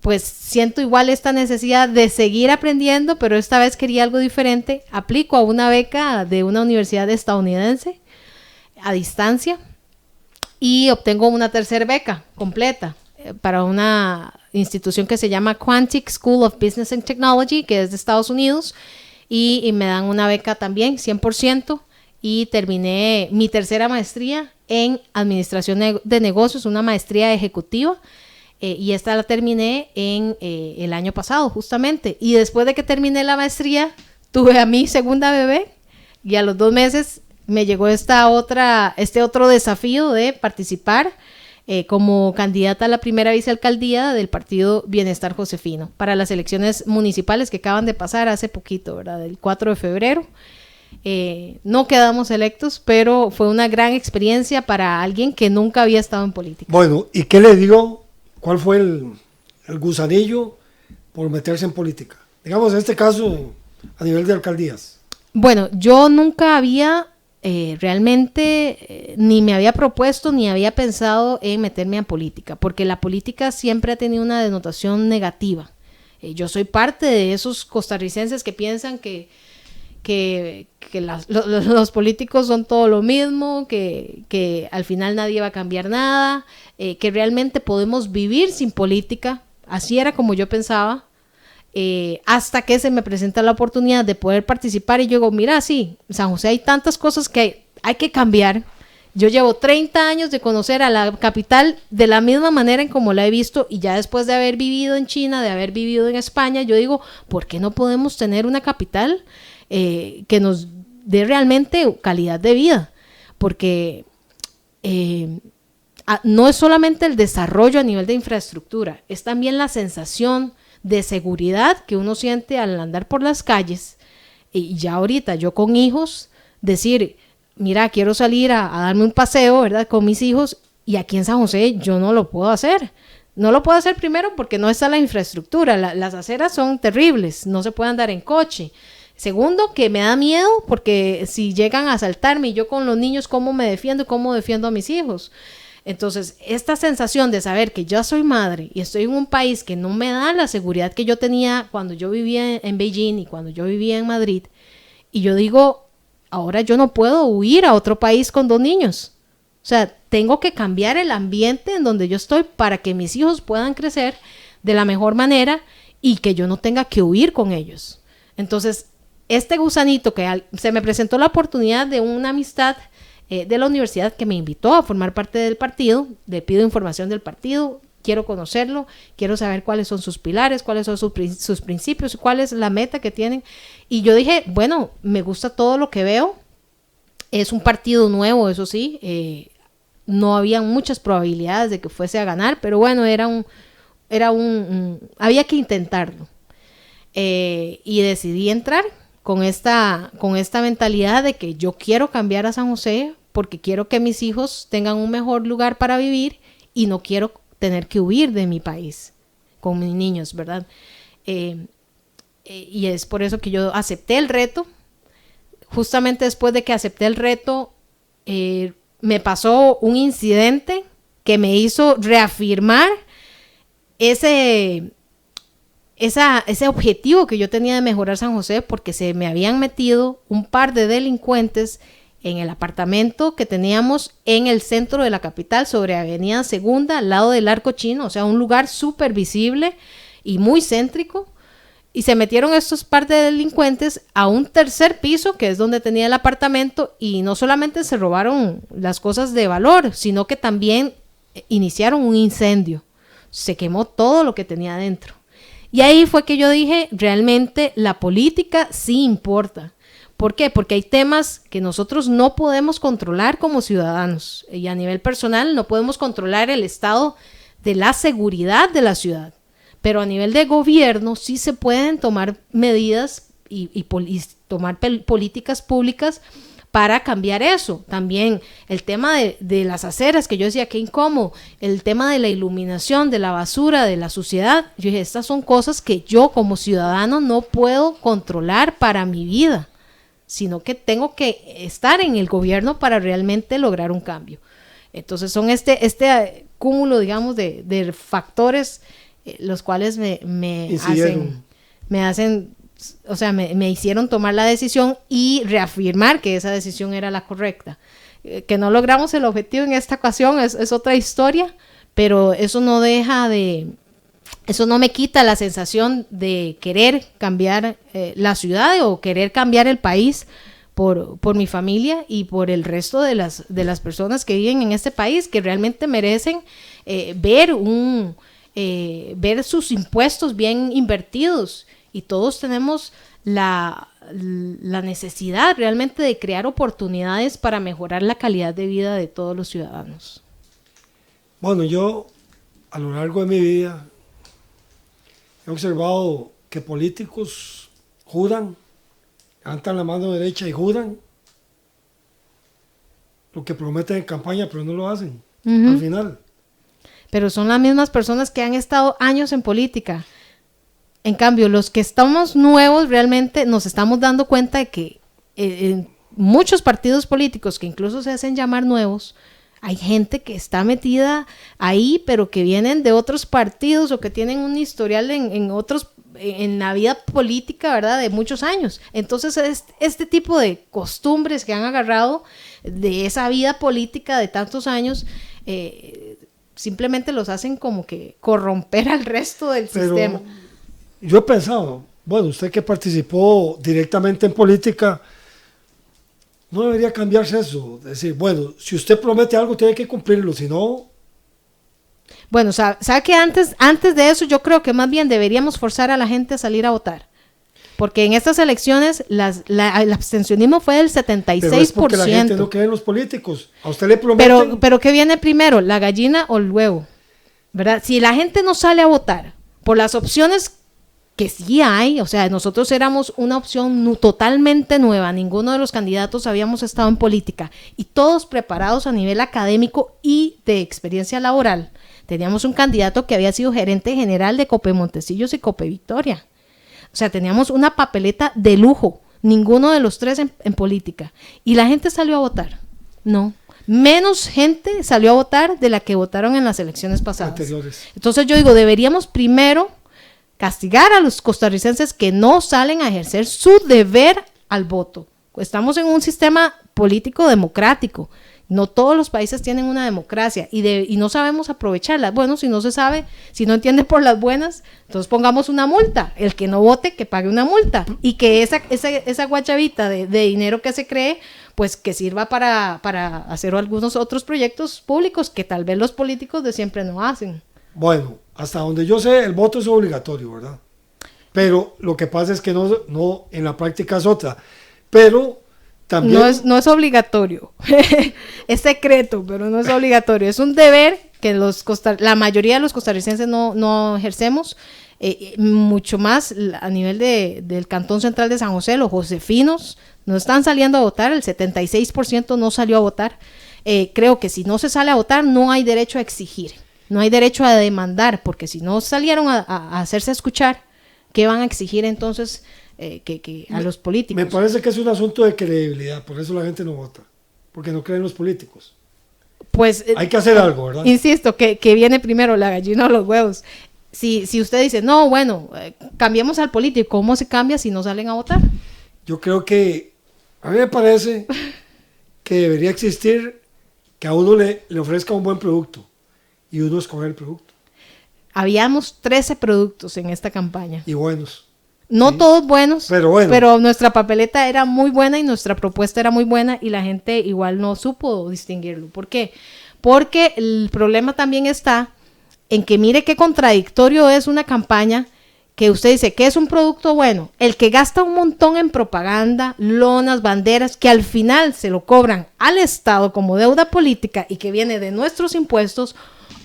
pues siento igual esta necesidad de seguir aprendiendo, pero esta vez quería algo diferente. Aplico a una beca de una universidad estadounidense a distancia y obtengo una tercera beca completa para una institución que se llama Quantic School of Business and Technology, que es de Estados Unidos, y me dan una beca también 100%, y terminé mi tercera maestría en administración de negocios, una maestría ejecutiva. Y esta la terminé en el año pasado, justamente. Y después de que terminé la maestría, tuve a mi segunda bebé. Y a los 2 meses me llegó este otro desafío de participar como candidata a la primera vicealcaldía del partido Bienestar Josefino para las elecciones municipales que acaban de pasar hace poquito, ¿verdad? El 4 de febrero. No quedamos electos, pero fue una gran experiencia para alguien que nunca había estado en política.
Bueno, ¿y qué le digo? ¿Cuál fue el gusanillo por meterse en política? Digamos, en este caso, a nivel de alcaldías.
Bueno, yo nunca había realmente ni me había propuesto ni había pensado en meterme en política, porque la política siempre ha tenido una denotación negativa. Yo soy parte de esos costarricenses que piensan que los políticos son todo lo mismo, que al final nadie va a cambiar nada, que realmente podemos vivir sin política. Así era como yo pensaba, hasta que se me presenta la oportunidad de poder participar y yo digo, mira, sí, en San José hay tantas cosas que hay que cambiar. Yo llevo 30 años de conocer a la capital de la misma manera en como la he visto, y ya después de haber vivido en China, de haber vivido en España, yo digo, ¿por qué no podemos tener una capital que nos dé realmente calidad de vida? Porque no es solamente el desarrollo a nivel de infraestructura, es también la sensación de seguridad que uno siente al andar por las calles. Y ya ahorita yo con hijos, decir, mira, quiero salir a darme un paseo, ¿verdad?, con mis hijos, y aquí en San José yo no lo puedo hacer. No lo puedo hacer primero porque no está la infraestructura, las aceras son terribles, no se puede andar en coche. Segundo, que me da miedo porque si llegan a asaltarme y yo con los niños, ¿cómo me defiendo y cómo defiendo a mis hijos? Entonces, esta sensación de saber que yo soy madre y estoy en un país que no me da la seguridad que yo tenía cuando yo vivía en Beijing y cuando yo vivía en Madrid, y yo digo, ahora yo no puedo huir a otro país con 2 niños. O sea, tengo que cambiar el ambiente en donde yo estoy para que mis hijos puedan crecer de la mejor manera y que yo no tenga que huir con ellos. Entonces, este gusanito que se me presentó la oportunidad de una amistad de la universidad que me invitó a formar parte del partido, le pido información del partido, quiero conocerlo, quiero saber cuáles son sus pilares, cuáles son sus principios, cuál es la meta que tienen. Y yo dije, bueno, me gusta todo lo que veo, es un partido nuevo, eso sí, no había muchas probabilidades de que fuese a ganar, pero bueno, había que intentarlo. Y decidí entrar con esta mentalidad de que yo quiero cambiar a San José porque quiero que mis hijos tengan un mejor lugar para vivir y no quiero tener que huir de mi país con mis niños, ¿verdad? Y es por eso que yo acepté el reto. Justamente después de que acepté el reto, me pasó un incidente que me hizo reafirmar ese objetivo que yo tenía de mejorar San José, porque se me habían metido un par de delincuentes en el apartamento que teníamos en el centro de la capital, sobre Avenida Segunda, al lado del Arco Chino, o sea, un lugar súper visible y muy céntrico. Y se metieron estos par de delincuentes a un 3er piso, que es donde tenía el apartamento, y no solamente se robaron las cosas de valor, sino que también iniciaron un incendio. Se quemó todo lo que tenía adentro. Y ahí fue que yo dije, realmente la política sí importa. ¿Por qué? Porque hay temas que nosotros no podemos controlar como ciudadanos. Y a nivel personal no podemos controlar el estado de la seguridad de la ciudad. pero a nivel de gobierno sí se pueden tomar medidas y tomar políticas públicas para cambiar eso. También el tema de las aceras, que yo decía que incómodo, el tema de la iluminación, de la basura, de la suciedad. Yo dije, estas son cosas que yo como ciudadano no puedo controlar para mi vida, sino que tengo que estar en el gobierno para realmente lograr un cambio. Entonces son este cúmulo, digamos, de factores los cuales me hicieron tomar la decisión y reafirmar que esa decisión era la correcta. Que no logramos el objetivo en esta ocasión es otra historia, pero eso no me quita la sensación de querer cambiar la ciudad o querer cambiar el país por mi familia y por el resto de las personas que viven en este país, que realmente merecen ver sus impuestos bien invertidos. Y todos tenemos la necesidad realmente de crear oportunidades para mejorar la calidad de vida de todos los ciudadanos.
Bueno, yo a lo largo de mi vida he observado que políticos juran, levantan la mano derecha y juran lo que prometen en campaña, pero no lo hacen al final.
Pero son las mismas personas que han estado años en política. En cambio, los que estamos nuevos realmente nos estamos dando cuenta de que en muchos partidos políticos que incluso se hacen llamar nuevos, hay gente que está metida ahí, pero que vienen de otros partidos o que tienen un historial en la vida política, ¿verdad?, de muchos años. Entonces, este tipo de costumbres que han agarrado de esa vida política de tantos años, simplemente los hacen como que corromper al resto del sistema.
Yo he pensado, bueno, usted que participó directamente en política, no debería cambiarse eso. Es decir, bueno, si usted promete algo, tiene que cumplirlo, si no...
Bueno, ¿sabe que antes de eso yo creo que más bien deberíamos forzar a la gente a salir a votar? Porque en estas elecciones el abstencionismo fue del 76%.
Pero es porque la gente no cree en los políticos. A usted le prometen...
Pero ¿qué viene primero, la gallina o el huevo? ¿Verdad? Si la gente no sale a votar por las opciones que sí hay, o sea, nosotros éramos una opción totalmente nueva, ninguno de los candidatos habíamos estado en política y todos preparados a nivel académico y de experiencia laboral. Teníamos un candidato que había sido gerente general de Cope Montecillos y Cope Victoria. O sea, teníamos una papeleta de lujo, ninguno de los tres en política. ¿Y la gente salió a votar? No. Menos gente salió a votar de la que votaron en las elecciones pasadas. Anteriores. Entonces yo digo, deberíamos primero castigar a los costarricenses que no salen a ejercer su deber al voto. Estamos en un sistema político democrático. No todos los países tienen una democracia y no sabemos aprovecharla. Bueno, si no se sabe, si no entiende por las buenas, entonces pongamos una multa. El que no vote, que pague una multa. Y que esa guachavita de dinero que se cree, pues que sirva para hacer algunos otros proyectos públicos que tal vez los políticos de siempre no hacen.
Bueno, hasta donde yo sé, el voto es obligatorio, ¿verdad? Pero lo que pasa es que no en la práctica es otra. Pero también...
No es obligatorio. Es secreto, pero no es obligatorio. Es un deber que la mayoría de los costarricenses no ejercemos. Mucho más a nivel del Cantón Central de San José, los josefinos no están saliendo a votar, el 76% no salió a votar. Creo que si no se sale a votar, no hay derecho a exigir. No hay derecho a demandar, porque si no salieron a hacerse escuchar, ¿qué van a exigir entonces a los políticos?
Me parece que es un asunto de credibilidad, por eso la gente no vota, porque no creen los políticos.
Pues
hay que hacer algo, ¿verdad?
Insisto, que viene primero la gallina o los huevos. Si usted dice, no, bueno, cambiemos al político, ¿cómo se cambia si no salen a votar?
Yo creo que, a mí me parece que debería existir que a uno le ofrezca un buen producto y uno escoger el producto.
Habíamos 13 productos en esta campaña.
Y buenos.
No sí, todos buenos,
pero
nuestra papeleta era muy buena y nuestra propuesta era muy buena y la gente igual no supo distinguirlo. ¿Por qué? Porque el problema también está en que mire qué contradictorio es una campaña que usted dice que es un producto bueno, el que gasta un montón en propaganda, lonas, banderas, que al final se lo cobran al Estado como deuda política y que viene de nuestros impuestos,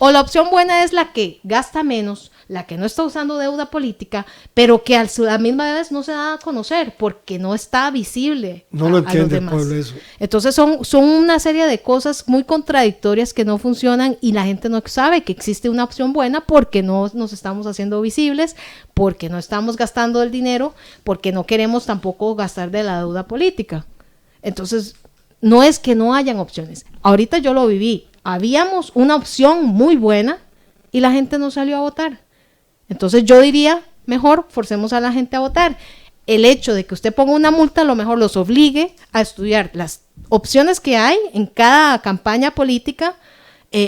o la opción buena es la que gasta menos, la que no está usando deuda política, pero que a la misma vez no se da a conocer porque no está visible
No lo
a
entiende
los
el
demás.
pueblo eso.
Entonces son una serie de cosas muy contradictorias que no funcionan y la gente no sabe que existe una opción buena porque no nos estamos haciendo visibles, porque no estamos gastando el dinero, porque no queremos tampoco gastar de la deuda política. Entonces, no es que no hayan opciones. Ahorita yo lo viví. Habíamos una opción muy buena y la gente no salió a votar. Entonces yo diría, mejor forcemos a la gente a votar. El hecho de que usted ponga una multa a lo mejor los obligue a estudiar las opciones que hay en cada campaña política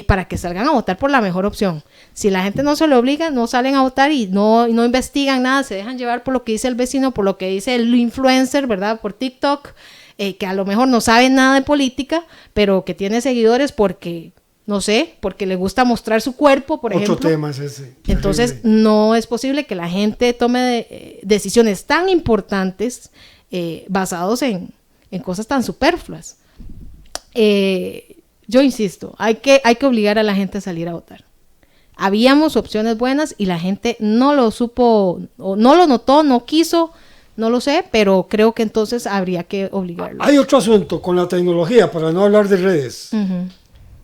para que salgan a votar por la mejor opción. Si la gente no se lo obliga, no salen a votar y no investigan nada, se dejan llevar por lo que dice el vecino, por lo que dice el influencer, ¿verdad? Por TikTok, que a lo mejor no sabe nada de política, pero que tiene seguidores porque, no sé, porque le gusta mostrar su cuerpo, por ejemplo.
Otro tema es ese.
Entonces,
Terrible.
no es posible que la gente tome decisiones tan importantes basados en cosas tan superfluas. Yo insisto, hay que obligar a la gente a salir a votar. Habíamos opciones buenas y la gente no lo supo, o no lo notó, no quiso, no lo sé, pero creo que entonces habría que obligarlo.
Hay otro asunto con la tecnología, para no hablar de redes.
Uh-huh.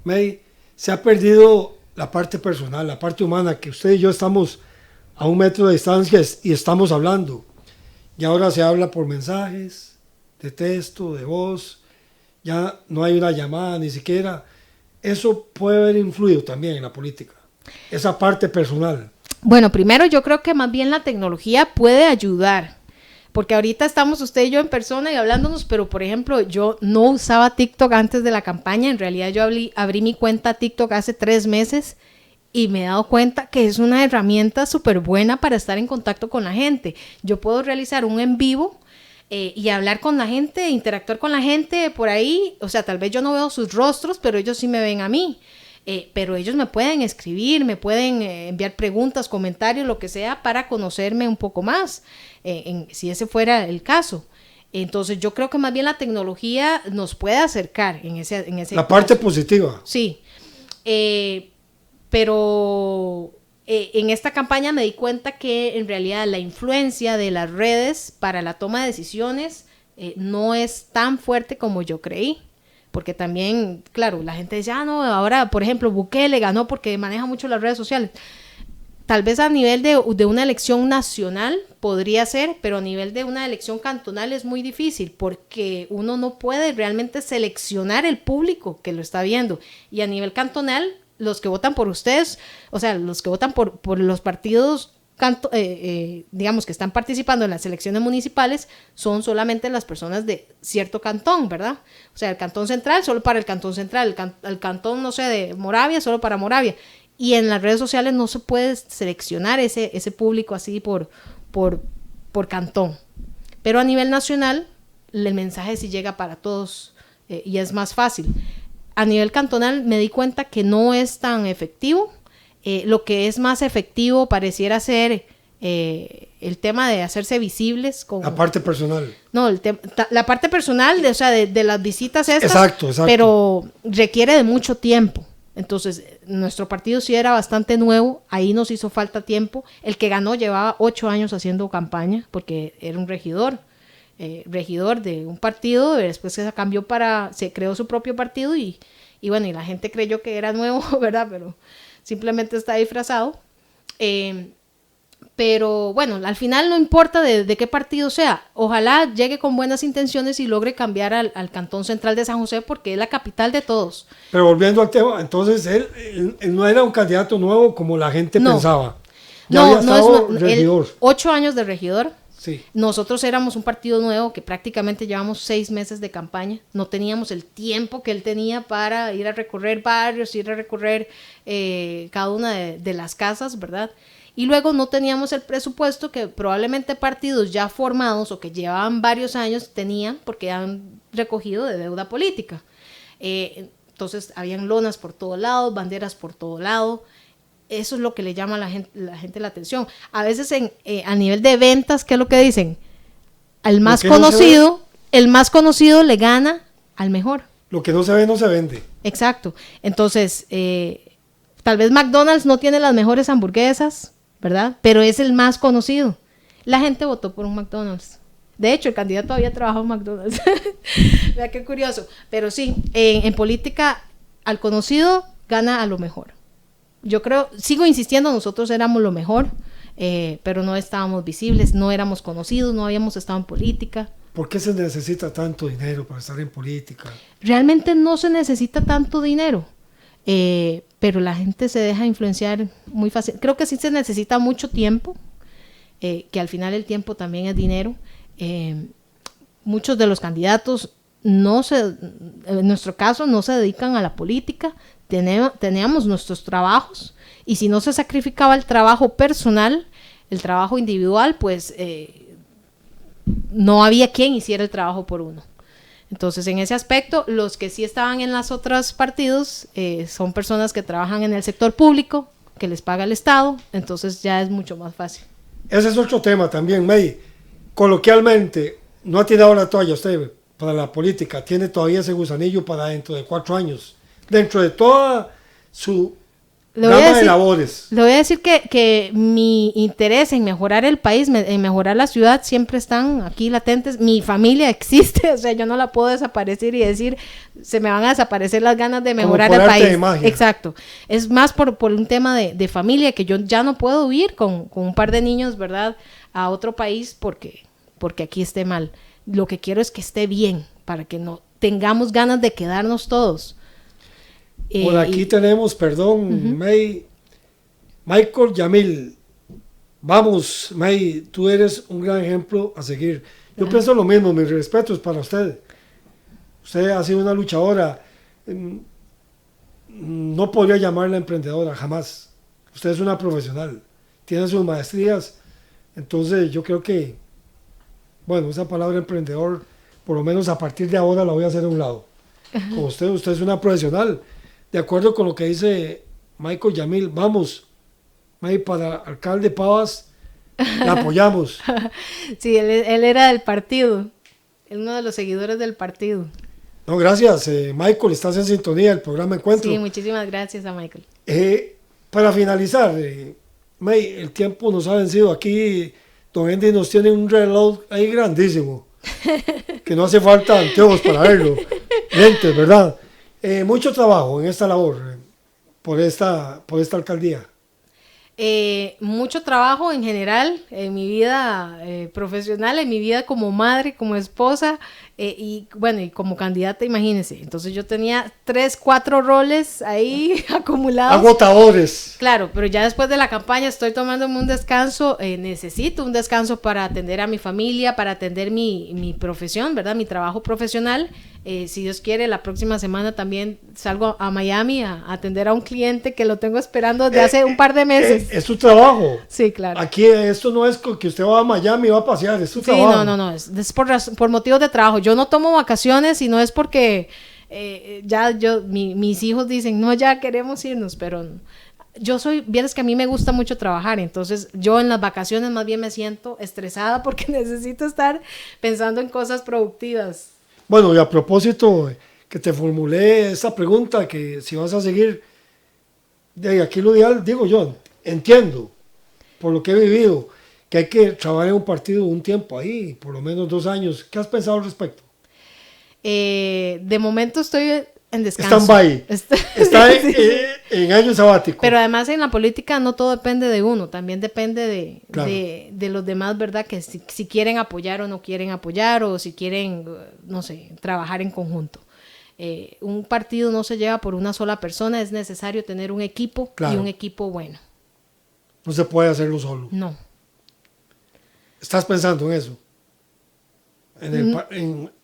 May, se ha perdido la parte personal, la parte humana, que usted y yo estamos a 1 metro de distancia y estamos hablando. Y ahora se habla por mensajes, de texto, de voz, ya no hay una llamada ni siquiera. Eso puede haber influido también en la política, esa parte personal.
Bueno, primero yo creo que más bien la tecnología puede ayudar, porque ahorita estamos usted y yo en persona y hablándonos, pero por ejemplo yo no usaba TikTok antes de la campaña. En realidad yo abrí mi cuenta TikTok hace 3 meses y me he dado cuenta que es una herramienta súper buena para estar en contacto con la gente. Yo puedo realizar un en vivo y hablar con la gente, interactuar con la gente por ahí. O sea, tal vez yo no veo sus rostros, pero ellos sí me ven a mí. Pero ellos me pueden escribir, me pueden enviar preguntas, comentarios, lo que sea, para conocerme un poco más, si ese fuera el caso. Entonces yo creo que más bien la tecnología nos puede acercar en ese
la parte positiva.
Sí, pero en esta campaña me di cuenta que en realidad la influencia de las redes para la toma de decisiones no es tan fuerte como yo creí. Porque también, claro, la gente dice, no, ahora, por ejemplo, Bukele ganó porque maneja mucho las redes sociales. Tal vez a nivel de una elección nacional podría ser, pero a nivel de una elección cantonal es muy difícil porque uno no puede realmente seleccionar el público que lo está viendo. Y a nivel cantonal, los que votan por ustedes, o sea, los que votan por los partidos digamos que están participando en las elecciones municipales son solamente las personas de cierto cantón, ¿verdad? O sea, el cantón central solo para el cantón central, el cantón, no sé, de Moravia solo para Moravia. Y en las redes sociales no se puede seleccionar ese público así por cantón. Pero a nivel nacional el mensaje sí llega para todos y es más fácil. A nivel cantonal me di cuenta que no es tan efectivo. Lo que es más efectivo pareciera ser el tema de hacerse visibles con
la parte personal.
No, la parte personal, o sea, de las visitas estas,
exacto.
Pero requiere de mucho tiempo. Entonces, nuestro partido sí era bastante nuevo, ahí nos hizo falta tiempo. El que ganó llevaba 8 años haciendo campaña, porque era un regidor de un partido, después se creó su propio partido y bueno, y la gente creyó que era nuevo, ¿verdad? Pero simplemente está disfrazado. Pero bueno, al final no importa de qué partido sea. Ojalá llegue con buenas intenciones y logre cambiar al Cantón Central de San José porque es la capital de todos.
Pero volviendo al tema, entonces él no era un candidato nuevo como la gente pensaba. Ya había estado regidor.
8 años de regidor.
Sí.
Nosotros éramos un partido nuevo que prácticamente llevamos 6 meses de campaña. No teníamos el tiempo que él tenía para ir a recorrer barrios, ir a recorrer cada una de las casas, ¿verdad? Y luego no teníamos el presupuesto que probablemente partidos ya formados o que llevaban varios años tenían porque han recogido de deuda política. Entonces habían lonas por todo lado, banderas por todo lado. Eso es lo que le llama a la gente la atención. A veces a nivel de ventas, ¿qué es lo que dicen? El más conocido le gana al mejor.
Lo que no se ve no se vende.
Exacto. Entonces, tal vez McDonald's no tiene las mejores hamburguesas, ¿verdad? Pero es el más conocido. La gente votó por un McDonald's. De hecho, el candidato había trabajado en McDonald's. Vea qué curioso. Pero sí, en política, al conocido gana a lo mejor. Yo creo, sigo insistiendo, nosotros éramos lo mejor, pero no estábamos visibles, no éramos conocidos, no habíamos estado en política.
¿Por qué se necesita tanto dinero para estar en política?
Realmente no se necesita tanto dinero, pero la gente se deja influenciar muy fácil. Creo que sí se necesita mucho tiempo, que al final el tiempo también es dinero. Muchos de los candidatos en nuestro caso no se dedican a la política, teníamos nuestros trabajos, y si no se sacrificaba el trabajo personal, el trabajo individual, pues no había quien hiciera el trabajo por uno. Entonces, en ese aspecto, los que sí estaban en los otros partidos son personas que trabajan en el sector público, que les paga el Estado, entonces ya es mucho más fácil.
Ese es otro tema también, May. Coloquialmente, no ha tirado la toalla usted para la política, tiene todavía ese gusanillo para dentro de 4 años, dentro de toda su gama de labores.
Le voy a decir que mi interés en mejorar el país, en mejorar la ciudad, siempre están aquí latentes. Mi familia existe, o sea, yo no la puedo desaparecer y decir, se me van a desaparecer las ganas de mejorar el país. De magia. Exacto. Es más por un tema de familia, que yo ya no puedo huir con un par de niños, ¿verdad?, a otro país porque aquí esté mal. Lo que quiero es que esté bien, para que no tengamos ganas de quedarnos todos.
Por aquí tenemos, perdón, May, Michael Yamil. Vamos, May, tú eres un gran ejemplo a seguir. Yo pienso lo mismo, mis respetos para usted. Usted ha sido una luchadora. No podría llamarla emprendedora, jamás. Usted es una profesional, tiene sus maestrías. Entonces yo creo que, bueno, esa palabra emprendedor, por lo menos a partir de ahora la voy a hacer a un lado. Con usted es una profesional. De acuerdo con lo que dice Michael Yamil, vamos, May, para alcalde Pavas, la apoyamos.
Sí, él era del partido, uno de los seguidores del partido.
No, gracias, Michael, estás en sintonía del programa Encuentro.
Sí, muchísimas gracias a Michael.
Para finalizar, May, el tiempo nos ha vencido. Aquí Don Andy nos tiene un reloj ahí grandísimo, que no hace falta anteojos para verlo. Lentes, ¿verdad? Mucho trabajo en esta labor, por esta alcaldía.
Mucho trabajo en general, en mi vida profesional, en mi vida como madre, como esposa, y bueno, y como candidata, imagínense. Entonces yo tenía 3, 4 roles ahí acumulados.
Agotadores.
Claro, pero ya después de la campaña estoy tomándome un descanso, necesito un descanso para atender a mi familia, para atender mi profesión, ¿verdad? Mi trabajo profesional. Si Dios quiere, la próxima semana también salgo a Miami a atender a un cliente que lo tengo esperando desde hace un par de meses.
Es su trabajo.
Sí, claro.
Aquí esto no es que usted va a Miami y va a pasear, es su trabajo.
No, es por motivos de trabajo. Yo no tomo vacaciones y no es porque mis hijos dicen, no, ya queremos irnos, pero vieras que a mí me gusta mucho trabajar, entonces yo en las vacaciones más bien me siento estresada porque necesito estar pensando en cosas productivas.
Bueno, y a propósito que te formulé esa pregunta, que si vas a seguir, de aquí lo ideal, digo yo, entiendo, por lo que he vivido, que hay que trabajar en un partido un tiempo ahí, por lo menos 2 años. ¿Qué has pensado al respecto?
De momento estoy en descanso.
Stand-by. Está en año sabático.
Pero además en la política no todo depende de uno, también depende de los demás, ¿verdad? Que si quieren apoyar o no quieren apoyar, o si quieren, no sé, trabajar en conjunto. Un partido no se lleva por una sola persona, es necesario tener un equipo, y un equipo bueno.
No se puede hacerlo solo.
No.
¿Estás pensando en eso?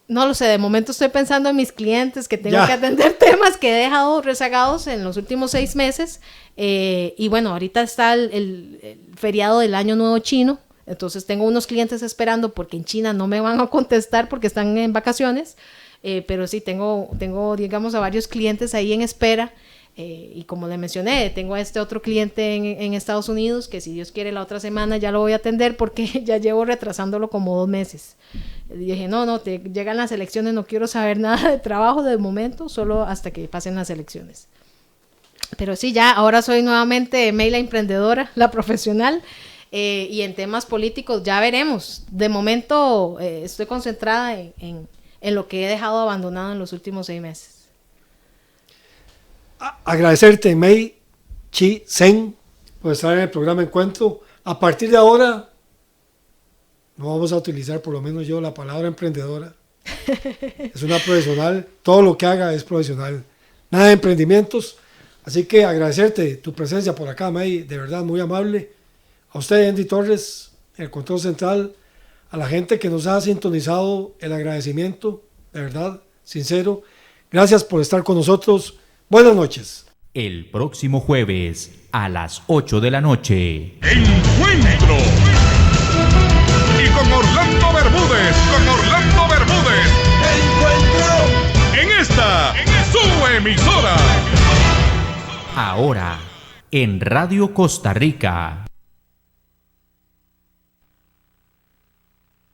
No lo sé, de momento estoy pensando en mis clientes, que tengo que atender temas que he dejado rezagados en los últimos 6 meses. Y bueno, ahorita está el feriado del Año Nuevo Chino, entonces tengo unos clientes esperando porque en China no me van a contestar porque están en vacaciones. Pero sí, tengo, digamos, a varios clientes ahí en espera. Y como le mencioné, tengo a este otro cliente en Estados Unidos que si Dios quiere la otra semana ya lo voy a atender porque ya llevo retrasándolo como 2 meses. Y dije, llegan las elecciones, no quiero saber nada de trabajo de momento, solo hasta que pasen las elecciones. Pero sí, ya ahora soy nuevamente May la emprendedora, la profesional, y en temas políticos ya veremos. De momento estoy concentrada en lo que he dejado abandonado en los últimos 6 meses.
Agradecerte, May Chi Sen, por estar en el programa Encuentro. A partir de ahora, no vamos a utilizar, por lo menos yo, la palabra emprendedora. Es una profesional, todo lo que haga es profesional. Nada de emprendimientos. Así que agradecerte tu presencia por acá, May, de verdad, muy amable. A usted, Andy Torres, el control central, a la gente que nos ha sintonizado, el agradecimiento, de verdad, sincero. Gracias por estar con nosotros. Buenas noches.
El próximo jueves a las 8 de la noche.
Encuentro. Y con Orlando Bermúdez. Encuentro. En esta, su emisora.
Ahora, en Radio Costa Rica.